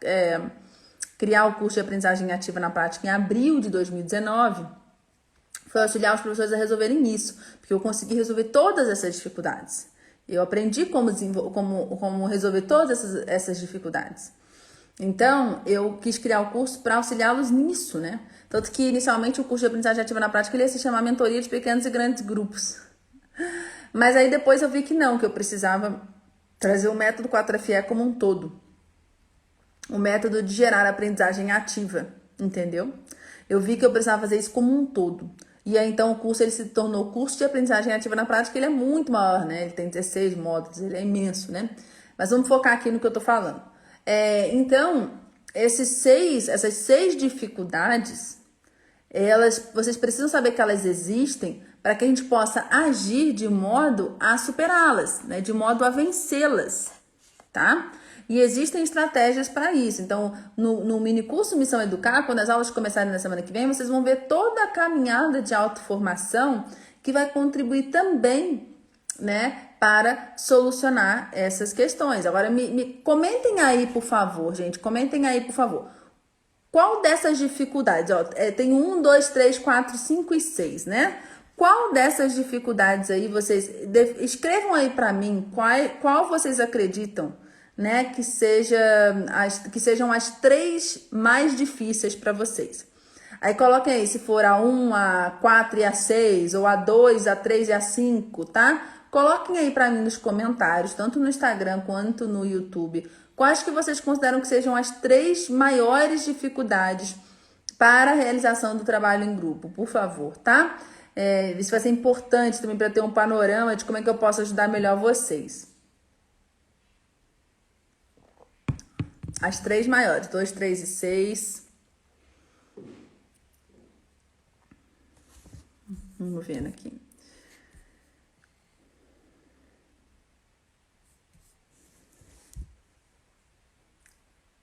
criar o curso de aprendizagem ativa na prática em abril de 2019, foi auxiliar os professores a resolverem isso, porque eu consegui resolver todas essas dificuldades. Eu aprendi como resolver todas essas dificuldades. Então, eu quis criar o curso para auxiliá-los nisso, né? Tanto que, inicialmente, o curso de aprendizagem ativa na prática ele ia se chamar Mentoria de Pequenos e Grandes Grupos. Mas aí depois eu vi que não, que eu precisava trazer o método 4FE como um todo. O método de gerar aprendizagem ativa, entendeu? Eu vi que eu precisava fazer isso como um todo. E aí então o curso ele se tornou o curso de aprendizagem ativa na prática, ele é muito maior, né? Ele tem 16 módulos, ele é imenso, né? Mas vamos focar aqui no que eu tô falando. Então, essas seis dificuldades, vocês precisam saber que elas existem para que a gente possa agir de modo a superá-las, né? De modo a vencê-las, tá? E existem estratégias para isso. Então, no mini curso Missão Educar, quando as aulas começarem na semana que vem, vocês vão ver toda a caminhada de autoformação que vai contribuir também, né, para solucionar essas questões. Agora, me comentem aí, por favor, gente, comentem aí, por favor. Qual dessas dificuldades? Tem 1, 2, 3, 4, 5 e 6, né? Qual dessas dificuldades aí vocês... Escrevam aí para mim qual vocês acreditam, né, que sejam as 3 mais difíceis para vocês. Aí coloquem aí se for a 1, a 4 e a 6, ou a 2, a 3 e a 5, tá? Coloquem aí para mim nos comentários, tanto no Instagram quanto no YouTube, quais que vocês consideram que sejam as 3 maiores dificuldades para a realização do trabalho em grupo, por favor, tá? Isso vai ser importante também para ter um panorama de como é que eu posso ajudar melhor vocês. As três maiores, 2, 3 e 6. Vamos vendo aqui.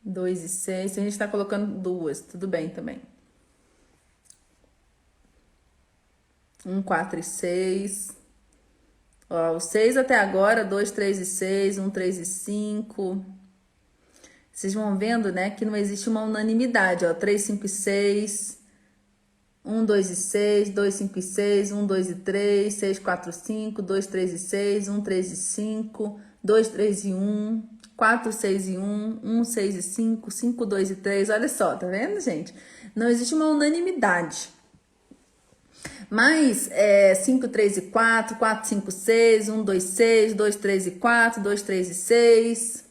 Dois e 6. A gente tá colocando duas, tudo bem também. 1, 4 e 6. Ó, o 6 até agora, 2, 3 e 6, 1, 3 e 5. Vocês vão vendo, né, que não existe uma unanimidade, ó. 3, 5 e 6. 1, 2 e 6, 2, 5 e 6, 1, 2 e 3, 6, 4, 5, 2, 3 e 6, 1, 3 e 5, 2, 3 e 1, 4, 6 e 1, 1, 6 e 5, 5, 2 e 3. Olha só, tá vendo, gente? Não existe uma unanimidade. Mas 5, 3 e 4, 4, 5, 6, 1, 2, 6, 2, 3 e 4, 2, 3 e 6.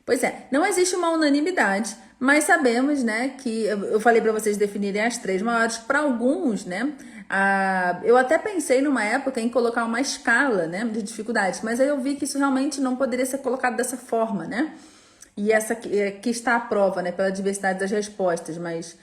Pois é, não existe uma unanimidade, mas sabemos, né, que eu falei para vocês definirem as três maiores. Para alguns, né, eu até pensei numa época em colocar uma escala, né, de dificuldades, mas aí eu vi que isso realmente não poderia ser colocado dessa forma, né? E essa que está à prova, né, pela diversidade das respostas, mas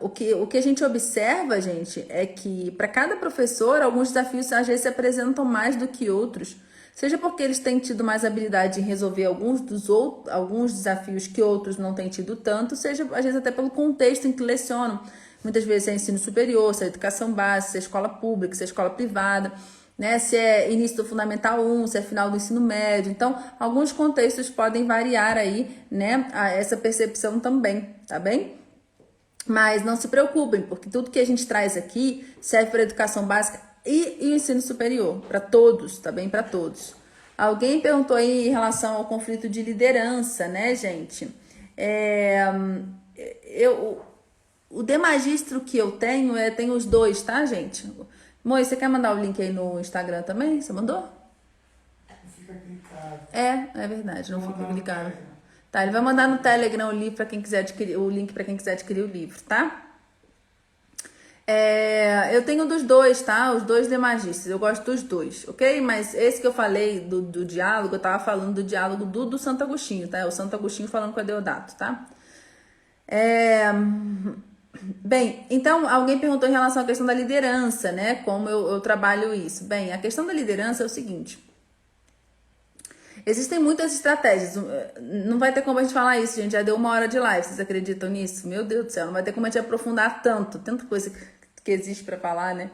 o que a gente observa, gente, é que para cada professor, alguns desafios às vezes se apresentam mais do que outros, seja porque eles têm tido mais habilidade em resolver alguns desafios que outros não têm tido tanto, seja às vezes até pelo contexto em que lecionam. Muitas vezes é ensino superior, se é educação básica, se é escola pública, se é escola privada, né? Se é início do Fundamental 1, se é final do ensino médio. Então, alguns contextos podem variar aí, né, essa percepção também, tá bem? Mas não se preocupem, porque tudo que a gente traz aqui serve para a educação básica e o ensino superior, para todos, tá bem? Para todos. Alguém perguntou aí em relação ao conflito de liderança, né, gente? O demagistro que eu tenho, tem os dois, tá, gente? Moi, você quer mandar o link aí no Instagram também? Você mandou? Não fica clicado. É verdade, não fica clicado. Tá, ele vai mandar no Telegram o livro para quem quiser adquirir, o link para quem quiser adquirir o livro, tá? Eu tenho dos dois, tá? Os dois demagistros, eu gosto dos dois, ok? Mas esse que eu falei do diálogo, eu tava falando do diálogo do Santo Agostinho, tá? O Santo Agostinho falando com a Deodato, tá? Bem, então alguém perguntou em relação à questão da liderança, né? Como eu trabalho isso. Bem, a questão da liderança é o seguinte. Existem muitas estratégias. Não vai ter como a gente falar isso, gente. Já deu 1 hora de live. Vocês acreditam nisso? Meu Deus do céu, não vai ter como a gente aprofundar tanta coisa que existe para falar, né?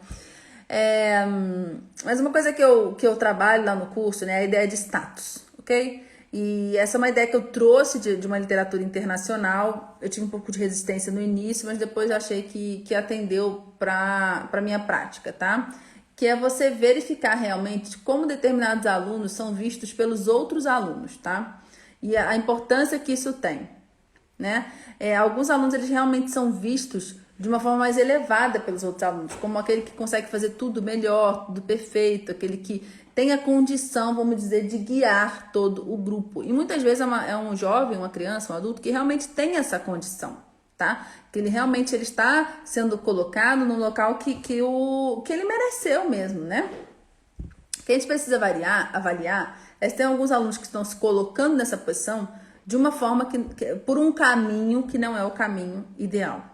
Mas uma coisa que eu trabalho lá no curso, né, é a ideia de status, ok? E essa é uma ideia que eu trouxe de uma literatura internacional. Eu tive um pouco de resistência no início, mas depois eu achei que atendeu para minha prática, tá? Que é você verificar realmente como determinados alunos são vistos pelos outros alunos, tá? E a importância que isso tem, né? Alguns alunos, eles realmente são vistos de uma forma mais elevada pelos outros alunos, como aquele que consegue fazer tudo melhor, tudo perfeito, aquele que tem a condição, vamos dizer, de guiar todo o grupo. E muitas vezes é um jovem, uma criança, um adulto que realmente tem essa condição, tá? Que ele realmente está sendo colocado num local que ele mereceu mesmo, né? O que a gente precisa avaliar é se tem alguns alunos que estão se colocando nessa posição de uma forma por um caminho que não é o caminho ideal,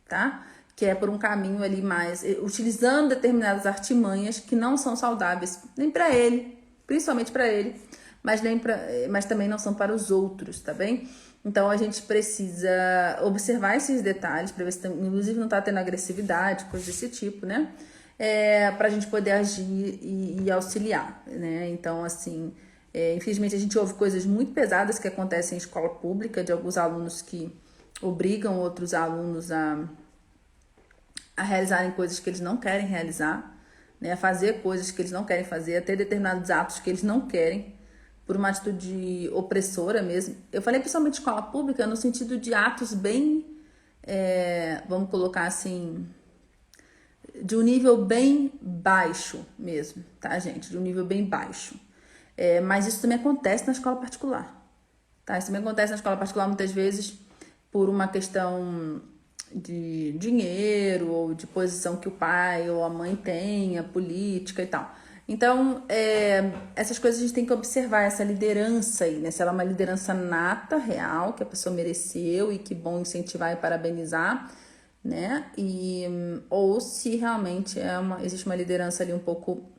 tá? Que é por um caminho ali mais utilizando determinadas artimanhas que não são saudáveis nem para ele, principalmente para ele, mas também não são para os outros, tá bem? Então a gente precisa observar esses detalhes para ver se inclusive não tá tendo agressividade, coisa desse tipo, né? Para a gente poder agir e auxiliar, né? Então, assim, infelizmente a gente ouve coisas muito pesadas que acontecem em escola pública, de alguns alunos que obrigam outros alunos a realizarem coisas que eles não querem realizar, né? A fazer coisas que eles não querem fazer, a ter determinados atos que eles não querem, por uma atitude opressora mesmo. Eu falei principalmente escola pública no sentido de atos bem, vamos colocar assim, de um nível bem baixo mesmo, tá, gente? De um nível bem baixo. Mas isso também acontece na escola particular, tá? Isso também acontece na escola particular muitas vezes por uma questão de dinheiro ou de posição que o pai ou a mãe tenha, política e tal. Então, essas coisas a gente tem que observar, essa liderança aí, né? Se ela é uma liderança nata, real, que a pessoa mereceu e que bom incentivar e parabenizar, né? Ou se realmente existe uma liderança ali um pouco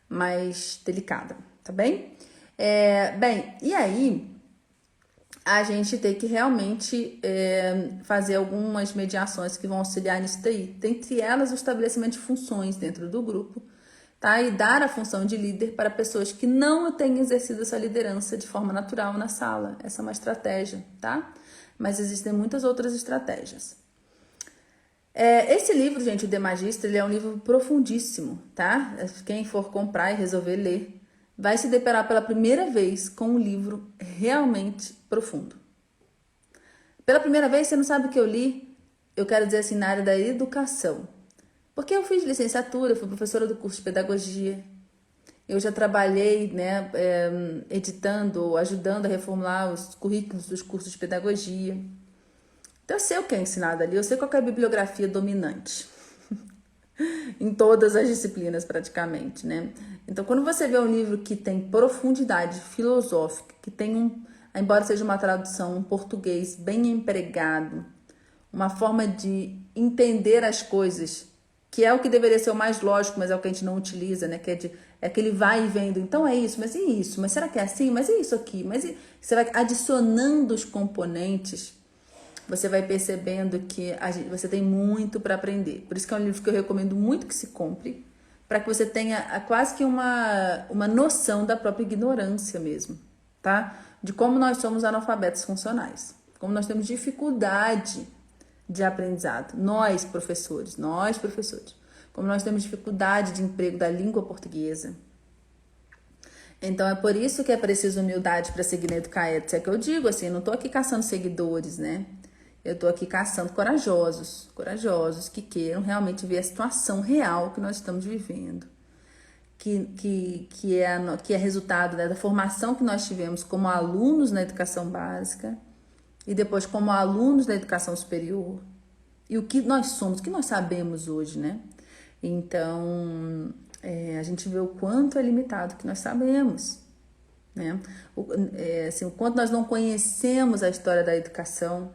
mais delicada, tá bem? Bem, e aí a gente tem que realmente fazer algumas mediações que vão auxiliar nisso daí. Dentre elas, o estabelecimento de funções dentro do grupo, tá? E dar a função de líder para pessoas que não têm exercido essa liderança de forma natural na sala. Essa é uma estratégia, tá? Mas existem muitas outras estratégias. Esse livro, gente, o The Magister, ele é um livro profundíssimo, tá? Quem for comprar e resolver ler, vai se deparar pela primeira vez com um livro realmente profundo. Pela primeira vez, você não sabe o que eu li? Eu quero dizer assim, na área da educação. Porque eu fiz licenciatura, fui professora do curso de pedagogia. Eu já trabalhei, né, editando, ajudando a reformular os currículos dos cursos de pedagogia. Então, eu sei o que é ensinado ali, eu sei qual é a bibliografia dominante. Em todas as disciplinas, praticamente, né? Então, quando você vê um livro que tem profundidade filosófica, que tem embora seja uma tradução, um português bem empregado, uma forma de entender as coisas, que é o que deveria ser o mais lógico, mas é o que a gente não utiliza, né? Que é aquele vai e vendo. Então é isso, mas e isso? Mas será que é assim? Mas e isso aqui? Você vai adicionando os componentes, você vai percebendo que você tem muito para aprender. Por isso que é um livro que eu recomendo muito que se compre, para que você tenha quase que uma noção da própria ignorância mesmo, tá? De como nós somos analfabetos funcionais, como nós temos dificuldade de aprendizado. Nós, professores, como nós temos dificuldade de emprego da língua portuguesa. Então, é por isso que é preciso humildade para seguir na Educaetos. É que eu digo assim, eu não estou aqui caçando seguidores, né? Eu estou aqui caçando corajosos que queiram realmente ver a situação real que nós estamos vivendo. Que é resultado, né, da formação que nós tivemos como alunos na educação básica e depois como alunos da educação superior. E o que nós somos, o que nós sabemos hoje, né? Então, a gente vê o quanto é limitado que nós sabemos, né? O quanto nós não conhecemos a história da educação.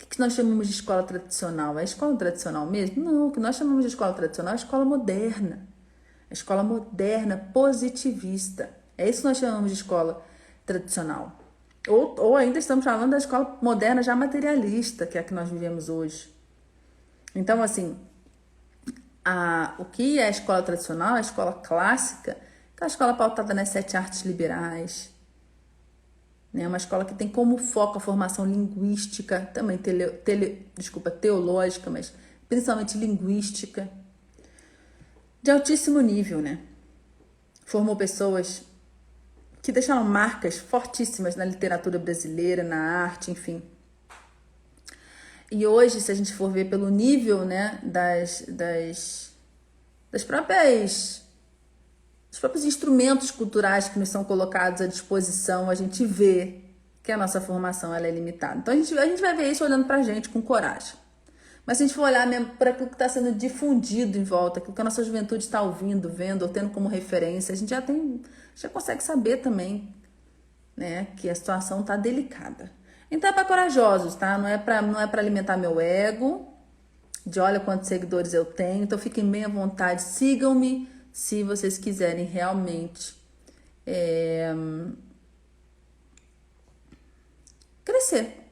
O que nós chamamos de escola tradicional? É a escola tradicional mesmo? Não, o que nós chamamos de escola tradicional é a escola moderna. A escola moderna, positivista. É isso que nós chamamos de escola tradicional. Ou ainda estamos falando da escola moderna já materialista, que é a que nós vivemos hoje. Então, assim, o que é a escola tradicional, a escola clássica, que é a escola pautada nas 7 artes liberais, né? Uma escola que tem como foco a formação linguística, também teológica, mas principalmente linguística, de altíssimo nível, né? Formou pessoas que deixaram marcas fortíssimas na literatura brasileira, na arte, enfim. E hoje, se a gente for ver pelo nível, né, dos próprios instrumentos culturais que nos são colocados à disposição, a gente vê que a nossa formação ela é limitada. Então, a gente vai ver isso olhando pra gente com coragem. Mas se a gente for olhar mesmo para aquilo que está sendo difundido em volta, aquilo que a nossa juventude está ouvindo, vendo ou tendo como referência, a gente já consegue saber também, né, que a situação está delicada. Então é para corajosos, tá? Não é para alimentar meu ego, de olha quantos seguidores eu tenho. Então fiquem bem à vontade, sigam-me se vocês quiserem realmente crescer,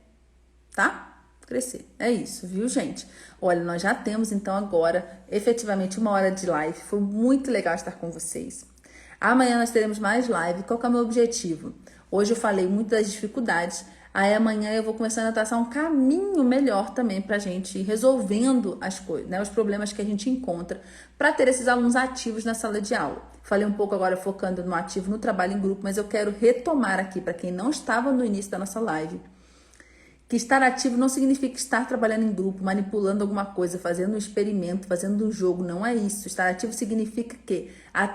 tá? Crescer. É isso, viu, gente? Olha, nós já temos então agora efetivamente 1 hora de live. Foi muito legal estar com vocês. Amanhã nós teremos mais live. Qual que é o meu objetivo? Hoje eu falei muito das dificuldades. Aí amanhã eu vou começando a traçar um caminho melhor também pra gente ir resolvendo as coisas, né? Os problemas que a gente encontra para ter esses alunos ativos na sala de aula. Falei um pouco agora focando no ativo, no trabalho em grupo, mas eu quero retomar aqui para quem não estava no início da nossa live. Que estar ativo não significa estar trabalhando em grupo, manipulando alguma coisa, fazendo um experimento, fazendo um jogo. Não é isso. Estar ativo significa que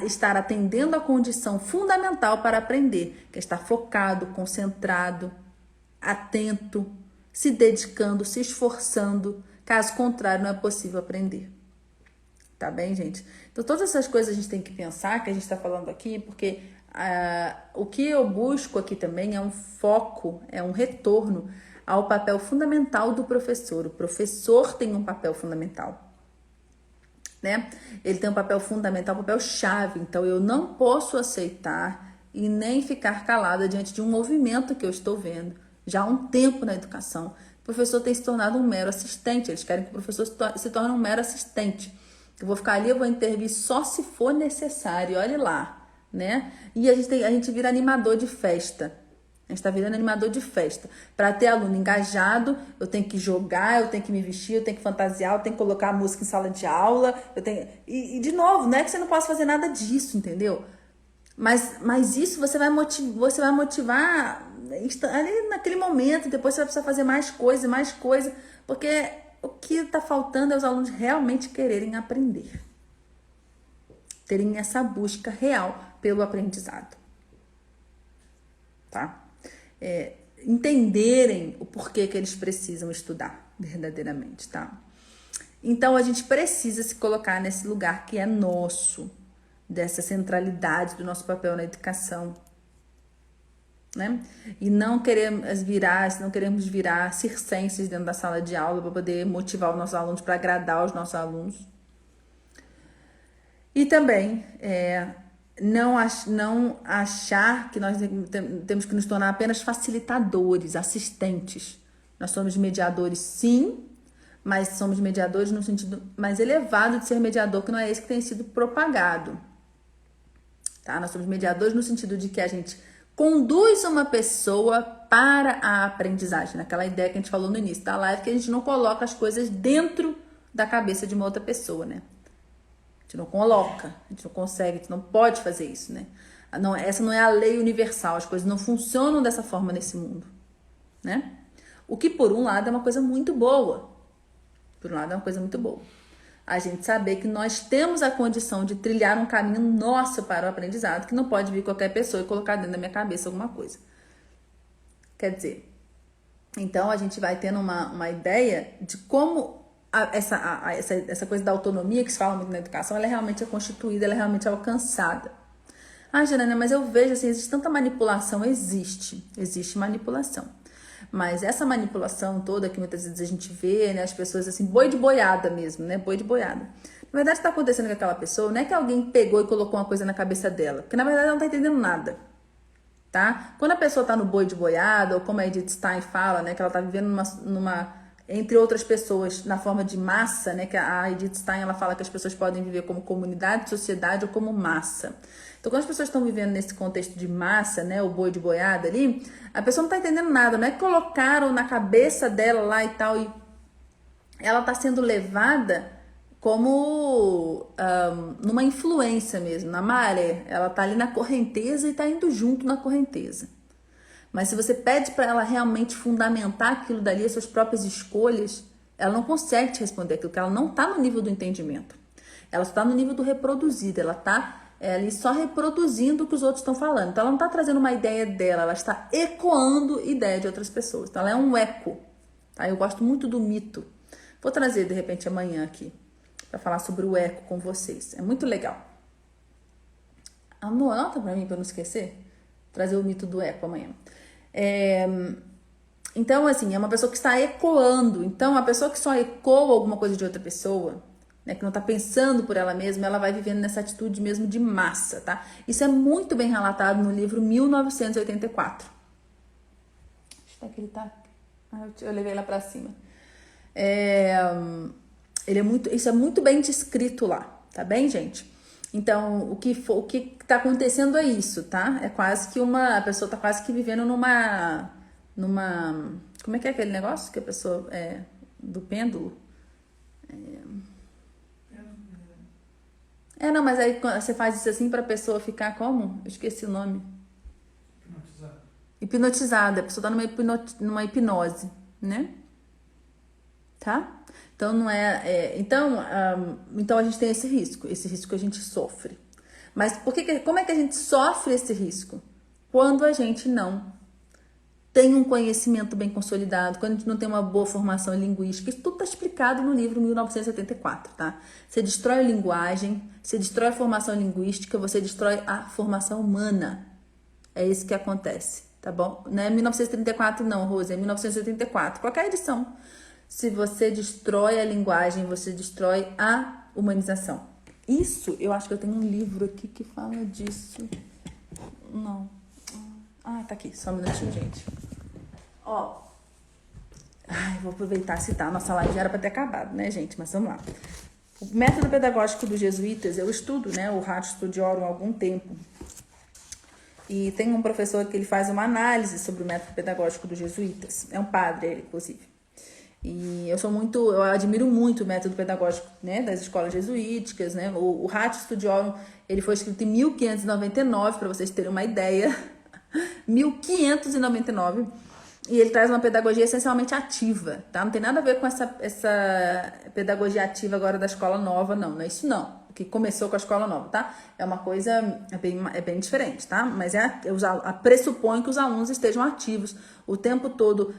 estar atendendo a condição fundamental para aprender, que é estar focado, concentrado, atento, se dedicando, se esforçando. Caso contrário, não é possível aprender. Tá bem, gente? Então, todas essas coisas a gente tem que pensar, que a gente está falando aqui, porque o que eu busco aqui também é um foco, é um retorno ao papel fundamental do professor. O professor tem um papel fundamental, né? Ele tem um papel fundamental, um papel chave. Então, eu não posso aceitar e nem ficar calada diante de um movimento que eu estou vendo já há um tempo na educação. O professor tem se tornado um mero assistente. Eles querem que o professor se torne um mero assistente. Eu vou ficar ali, eu vou intervir só se for necessário. Olhe lá, né? E a gente vira animador de festa. A gente está virando animador de festa. Para ter aluno engajado, eu tenho que jogar, eu tenho que me vestir, eu tenho que fantasiar, eu tenho que colocar a música em sala de aula. E de novo, não é que você não possa fazer nada disso, entendeu? Mas isso você vai motivar ali naquele momento. Depois você vai precisar fazer mais coisa. Porque o que está faltando é os alunos realmente quererem aprender. Terem essa busca real pelo aprendizado. Tá? Entenderem o porquê que eles precisam estudar verdadeiramente, tá? Então, a gente precisa se colocar nesse lugar que é nosso, dessa centralidade do nosso papel na educação, né? E não queremos virar circenses dentro da sala de aula para poder motivar os nossos alunos, para agradar os nossos alunos. E também não achar que nós temos que nos tornar apenas facilitadores, assistentes. Nós somos mediadores, sim, mas somos mediadores no sentido mais elevado de ser mediador, que não é esse que tem sido propagado. Tá? Nós somos mediadores no sentido de que a gente conduz uma pessoa para a aprendizagem, naquela ideia que a gente falou no início da live, que a gente não coloca as coisas dentro da cabeça de uma outra pessoa, né? A gente não coloca, a gente não consegue, a gente não pode fazer isso, né? Não, essa não é a lei universal, as coisas não funcionam dessa forma nesse mundo, né? O que, por um lado, é uma coisa muito boa. Por um lado, é uma coisa muito boa. A gente saber que nós temos a condição de trilhar um caminho nosso para o aprendizado, que não pode vir qualquer pessoa e colocar dentro da minha cabeça alguma coisa. Quer dizer, então a gente vai tendo uma ideia de como essa coisa da autonomia que se fala muito na educação, ela realmente é constituída, ela é realmente alcançada. Ah, Janaína, mas eu vejo assim, existe tanta manipulação. Existe manipulação. Mas essa manipulação toda que muitas vezes a gente vê, né, as pessoas assim, boi de boiada mesmo, né, boi de boiada. Na verdade, está acontecendo com aquela pessoa, não é que alguém pegou e colocou uma coisa na cabeça dela, porque na verdade ela não está entendendo nada, tá? Quando a pessoa está no boi de boiada, ou como a Edith Stein fala, né, que ela está vivendo entre outras pessoas, na forma de massa, né, que a Edith Stein, ela fala que as pessoas podem viver como comunidade, sociedade ou como massa. Então, quando as pessoas estão vivendo nesse contexto de massa, né, o boi de boiada ali, a pessoa não está entendendo nada, não é que colocaram na cabeça dela lá e tal, e ela está sendo levada como numa influência mesmo, na maré. Ela está ali na correnteza e está indo junto na correnteza. Mas se você pede para ela realmente fundamentar aquilo dali, as suas próprias escolhas, ela não consegue te responder aquilo, porque ela não está no nível do entendimento. Ela está no nível do reproduzido, ela está ali só reproduzindo o que os outros estão falando. Então, ela não está trazendo uma ideia dela, ela está ecoando ideia de outras pessoas. Então, ela é um eco. Tá? Eu gosto muito do mito. Vou trazer, de repente, amanhã aqui, para falar sobre o eco com vocês. É muito legal. Amor, anota para mim, para eu não esquecer. Trazer o mito do eco amanhã. Então, assim, é uma pessoa que está ecoando. Então, a pessoa que só ecoa alguma coisa de outra pessoa, né, que não está pensando por ela mesma, ela vai vivendo nessa atitude mesmo de massa, tá? Isso é muito bem relatado no livro 1984. Onde é que ele tá? Eu levei lá para cima. Isso é muito bem descrito lá, tá bem, gente? Então, o que tá acontecendo é isso, tá? É quase que a pessoa tá quase que vivendo numa, como é que é aquele negócio que a pessoa, do pêndulo? Não, mas aí você faz isso assim pra pessoa ficar como? Eu esqueci o nome. Hipnotizada. A pessoa tá numa hipnose, né? Tá? Então, não então a gente tem esse risco a gente sofre. Mas como é que a gente sofre esse risco? Quando a gente não tem um conhecimento bem consolidado, quando a gente não tem uma boa formação linguística. Isso tudo está explicado no livro 1974, tá? Você destrói a linguagem, você destrói a formação linguística, você destrói a formação humana. É isso que acontece, tá bom? Não é 1934 não, Rose, é 1984. Qualquer edição. Se você destrói a linguagem, você destrói a humanização. Isso, eu acho que eu tenho um livro aqui que fala disso. Não. Ah, tá aqui. Só um minutinho, gente. Ó. Ai, vou aproveitar e citar. Nossa live já era pra ter acabado, né, gente? Mas vamos lá. O método pedagógico dos jesuítas, eu estudo, né, o Ratio Studiorum há algum tempo. E tem um professor que ele faz uma análise sobre o método pedagógico dos jesuítas. É um padre, ele, inclusive. E eu admiro muito o método pedagógico, né, das escolas jesuíticas, né? O Ratio Studiorum, ele foi escrito em 1599, para vocês terem uma ideia. 1599. E ele traz uma pedagogia essencialmente ativa, tá? Não tem nada a ver com essa pedagogia ativa agora da escola nova, não. Não é isso, não. Que começou com a escola nova, tá? É uma coisa, é bem diferente, tá? Mas pressupõe que os alunos estejam ativos o tempo todo,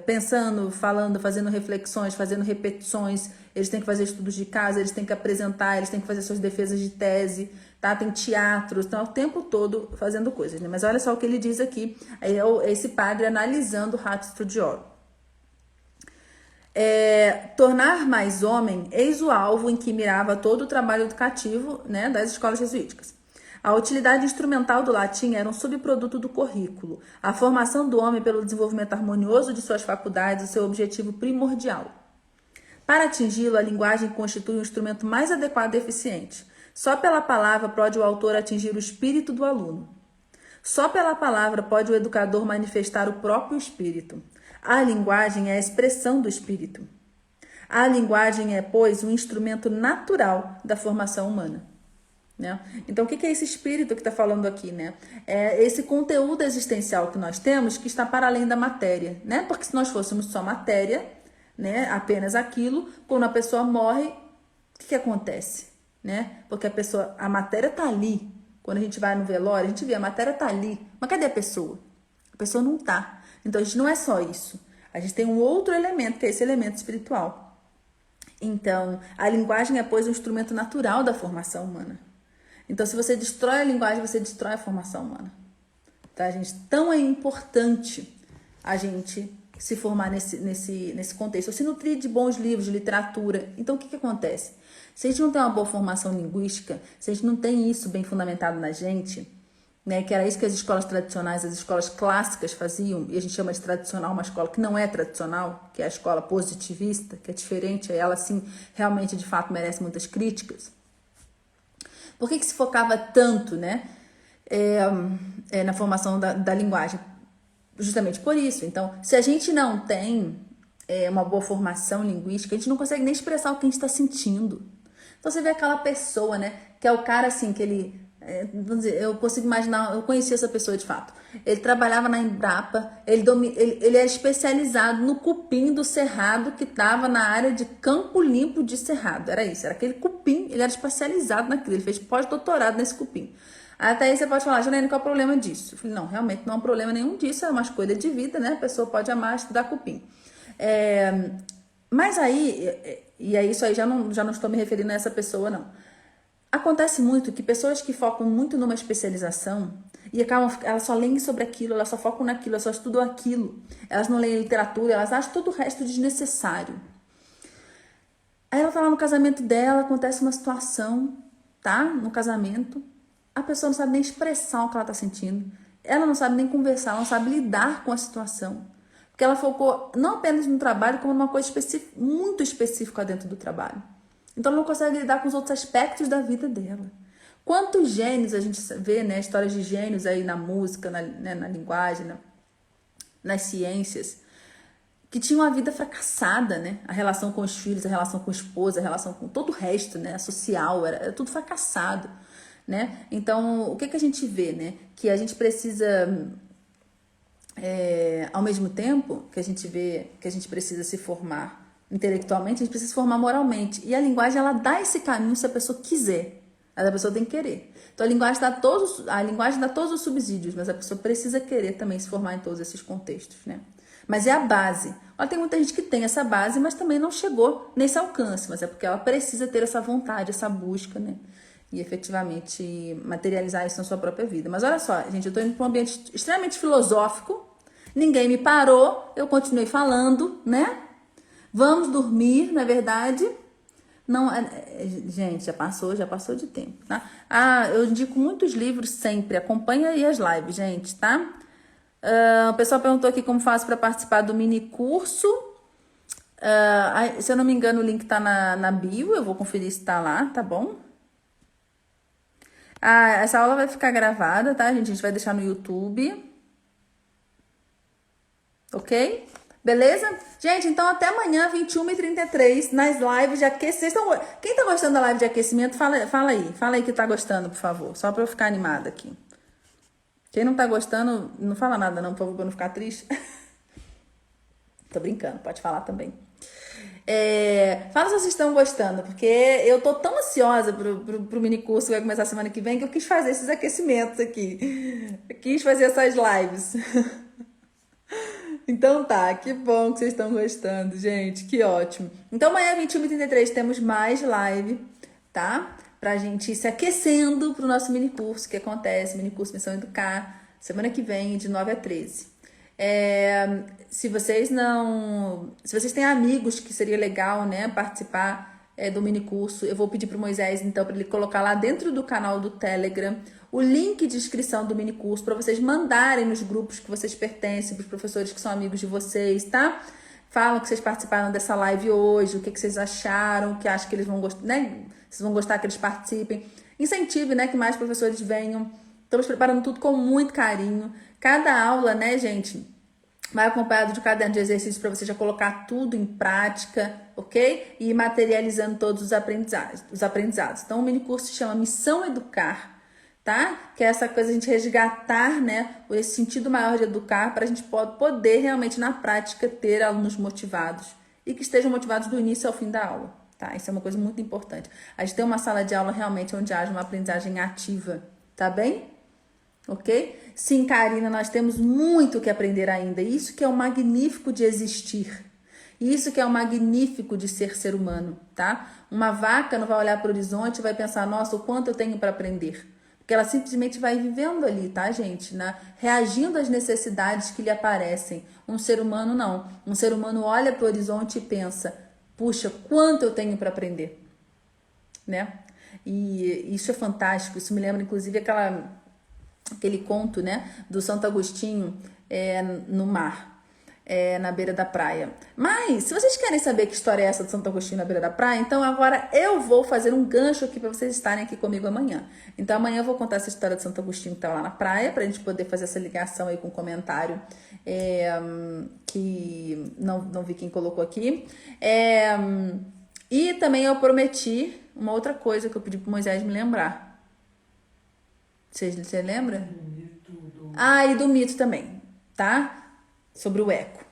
pensando, falando, fazendo reflexões, fazendo repetições. Eles têm que fazer estudos de casa, eles têm que apresentar, eles têm que fazer suas defesas de tese, tá? Tem teatros, estão o tempo todo fazendo coisas, né? Mas olha só o que ele diz aqui, esse padre analisando o Ratio Studiorum. Tornar mais homem, eis o alvo em que mirava todo o trabalho educativo, né, das escolas jesuíticas. A utilidade instrumental do latim era um subproduto do currículo. A formação do homem pelo desenvolvimento harmonioso de suas faculdades, o seu objetivo primordial. Para atingi-lo, a linguagem constitui um instrumento mais adequado e eficiente. Só pela palavra pode o autor atingir o espírito do aluno. Só pela palavra pode o educador manifestar o próprio espírito. A linguagem é a expressão do espírito. A linguagem é, pois, um instrumento natural da formação humana. Né? Então, o que é esse espírito que está falando aqui? Né? É esse conteúdo existencial que nós temos que está para além da matéria. Né? Porque se nós fôssemos só matéria, né, apenas aquilo, quando a pessoa morre, o que acontece? Né? Porque a matéria está ali. Quando a gente vai no velório, a gente vê a matéria está ali. Mas cadê a pessoa? A pessoa não está. Então, a gente não é só isso. A gente tem um outro elemento, que é esse elemento espiritual. Então, a linguagem é, pois, um instrumento natural da formação humana. Então, se você destrói a linguagem, você destrói a formação humana. Tá, gente? Então, é importante a gente se formar nesse contexto. Se nutrir de bons livros, de literatura. Então, o que acontece? Se a gente não tem uma boa formação linguística, se a gente não tem isso bem fundamentado na gente, né, que era isso que as escolas tradicionais, as escolas clássicas faziam, e a gente chama de tradicional uma escola que não é tradicional, que é a escola positivista, que é diferente, ela sim realmente de fato merece muitas críticas. Por que se focava tanto, né, na formação da linguagem? Justamente por isso. Então, se a gente não tem uma boa formação linguística, a gente não consegue nem expressar o que a gente está sentindo. Então você vê aquela pessoa, né, que é o cara assim, que ele... vamos dizer, eu consigo imaginar, eu conheci essa pessoa de fato. Ele trabalhava na Embrapa, ele é especializado no cupim do cerrado que estava na área de Campo Limpo de Cerrado. Era isso, era aquele cupim, ele era especializado naquilo, ele fez pós-doutorado nesse cupim. Até aí você pode falar, Janaína, qual é o problema disso? Eu falei, não, realmente não é um problema nenhum disso, é uma escolha de vida, né? A pessoa pode amar estudar cupim. Mas aí, e aí isso aí já não estou me referindo a essa pessoa, não. Acontece muito que pessoas que focam muito numa especialização e acabam, elas só leem sobre aquilo, elas só focam naquilo, elas só estudam aquilo. Elas não leem literatura, elas acham todo o resto desnecessário. Aí ela tá lá no casamento dela, acontece uma situação, tá? No casamento, a pessoa não sabe nem expressar o que ela tá sentindo. Ela não sabe nem conversar, ela não sabe lidar com a situação. Porque ela focou não apenas no trabalho, como numa coisa muito específica dentro do trabalho. Então, ela não consegue lidar com os outros aspectos da vida dela. Quantos gênios a gente vê, né? Histórias de gênios aí na música, na linguagem, nas ciências, que tinham uma vida fracassada, né? A relação com os filhos, a relação com a esposa, a relação com todo o resto, né? A social, era tudo fracassado, né? Então, o que a gente vê, né? Que a gente precisa... ao mesmo tempo que a gente vê que a gente precisa se formar intelectualmente, a gente precisa se formar moralmente. E a linguagem, ela dá esse caminho se a pessoa quiser. Mas a pessoa tem que querer. Então a linguagem dá todos os subsídios, mas a pessoa precisa querer também se formar em todos esses contextos, né? Mas é a base. Olha, tem muita gente que tem essa base, mas também não chegou nesse alcance, mas é porque ela precisa ter essa vontade, essa busca, né? E efetivamente materializar isso na sua própria vida. Mas olha só, gente, eu tô indo para um ambiente extremamente filosófico, ninguém me parou, eu continuei falando, né? Vamos dormir, não é verdade? Não, gente, já passou de tempo, tá? Eu indico muitos livros sempre, acompanha aí as lives, gente, tá? O pessoal perguntou aqui como faço para participar do mini curso. Se eu não me engano, o link tá na bio, eu vou conferir se tá lá, tá bom? Essa aula vai ficar gravada, tá, gente? A gente vai deixar no YouTube. Ok? Beleza? Gente, então até amanhã, 21h33, nas lives de aquecimento. Quem tá gostando da live de aquecimento, fala aí. Fala aí que tá gostando, por favor. Só pra eu ficar animada aqui. Quem não tá gostando, não fala nada não, por favor, pra eu não ficar triste. Tô brincando, pode falar também. Fala se vocês estão gostando, porque eu tô tão ansiosa pro mini curso que vai começar semana que vem que eu quis fazer esses aquecimentos aqui. Eu quis fazer essas lives. Então tá, que bom que vocês estão gostando, gente, que ótimo. Então amanhã, 21h33, temos mais live, tá? Pra gente ir se aquecendo pro nosso mini curso que acontece, mini curso Missão Educar, semana que vem, de 9 a 13. Se vocês têm amigos que seria legal, né, participar do mini curso, eu vou pedir pro Moisés, então, para ele colocar lá dentro do canal do Telegram o link de inscrição do mini curso para vocês mandarem nos grupos que vocês pertencem, para os professores que são amigos de vocês, tá? Falam que vocês participaram dessa live hoje, o que vocês acharam, que acham que eles vão gostar, né? Vocês vão gostar que eles participem. Incentive, né, que mais professores venham. Estamos preparando tudo com muito carinho. Cada aula, né, gente, vai acompanhado de caderno de exercícios para você já colocar tudo em prática, ok? E ir materializando todos os aprendizados. Então, o mini curso se chama Missão Educar, tá? Que é essa coisa, a gente resgatar, né, esse sentido maior de educar para a gente poder realmente, na prática, ter alunos motivados e que estejam motivados do início ao fim da aula, tá? Isso é uma coisa muito importante. A gente tem uma sala de aula realmente onde haja uma aprendizagem ativa, tá bem? Ok? Sim, Karina, nós temos muito que aprender ainda. Isso que é o magnífico de existir. Isso que é o magnífico de ser humano, tá? Uma vaca não vai olhar para o horizonte e vai pensar, nossa, o quanto eu tenho para aprender. Porque ela simplesmente vai vivendo ali, tá, gente? Reagindo às necessidades que lhe aparecem. Um ser humano não. Um ser humano olha para o horizonte e pensa, puxa, quanto eu tenho para aprender, né? E isso é fantástico. Isso me lembra, inclusive, aquele conto, né, do Santo Agostinho no mar, na beira da praia. Mas, se vocês querem saber que história é essa do Santo Agostinho na beira da praia, então agora eu vou fazer um gancho aqui para vocês estarem aqui comigo amanhã. Então amanhã eu vou contar essa história do Santo Agostinho que tá lá na praia, pra gente poder fazer essa ligação aí com o comentário que não vi quem colocou aqui. E também eu prometi uma outra coisa que eu pedi pro Moisés me lembrar. Você lembra? E do mito também, tá? Sobre o eco.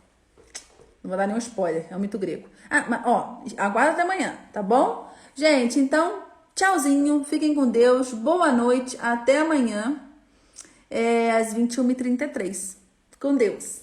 Não vou dar nenhum spoiler, é um mito grego. Mas, aguarda até amanhã, tá bom? Gente, então, tchauzinho, fiquem com Deus, boa noite, até amanhã, às 21h33. Com Deus.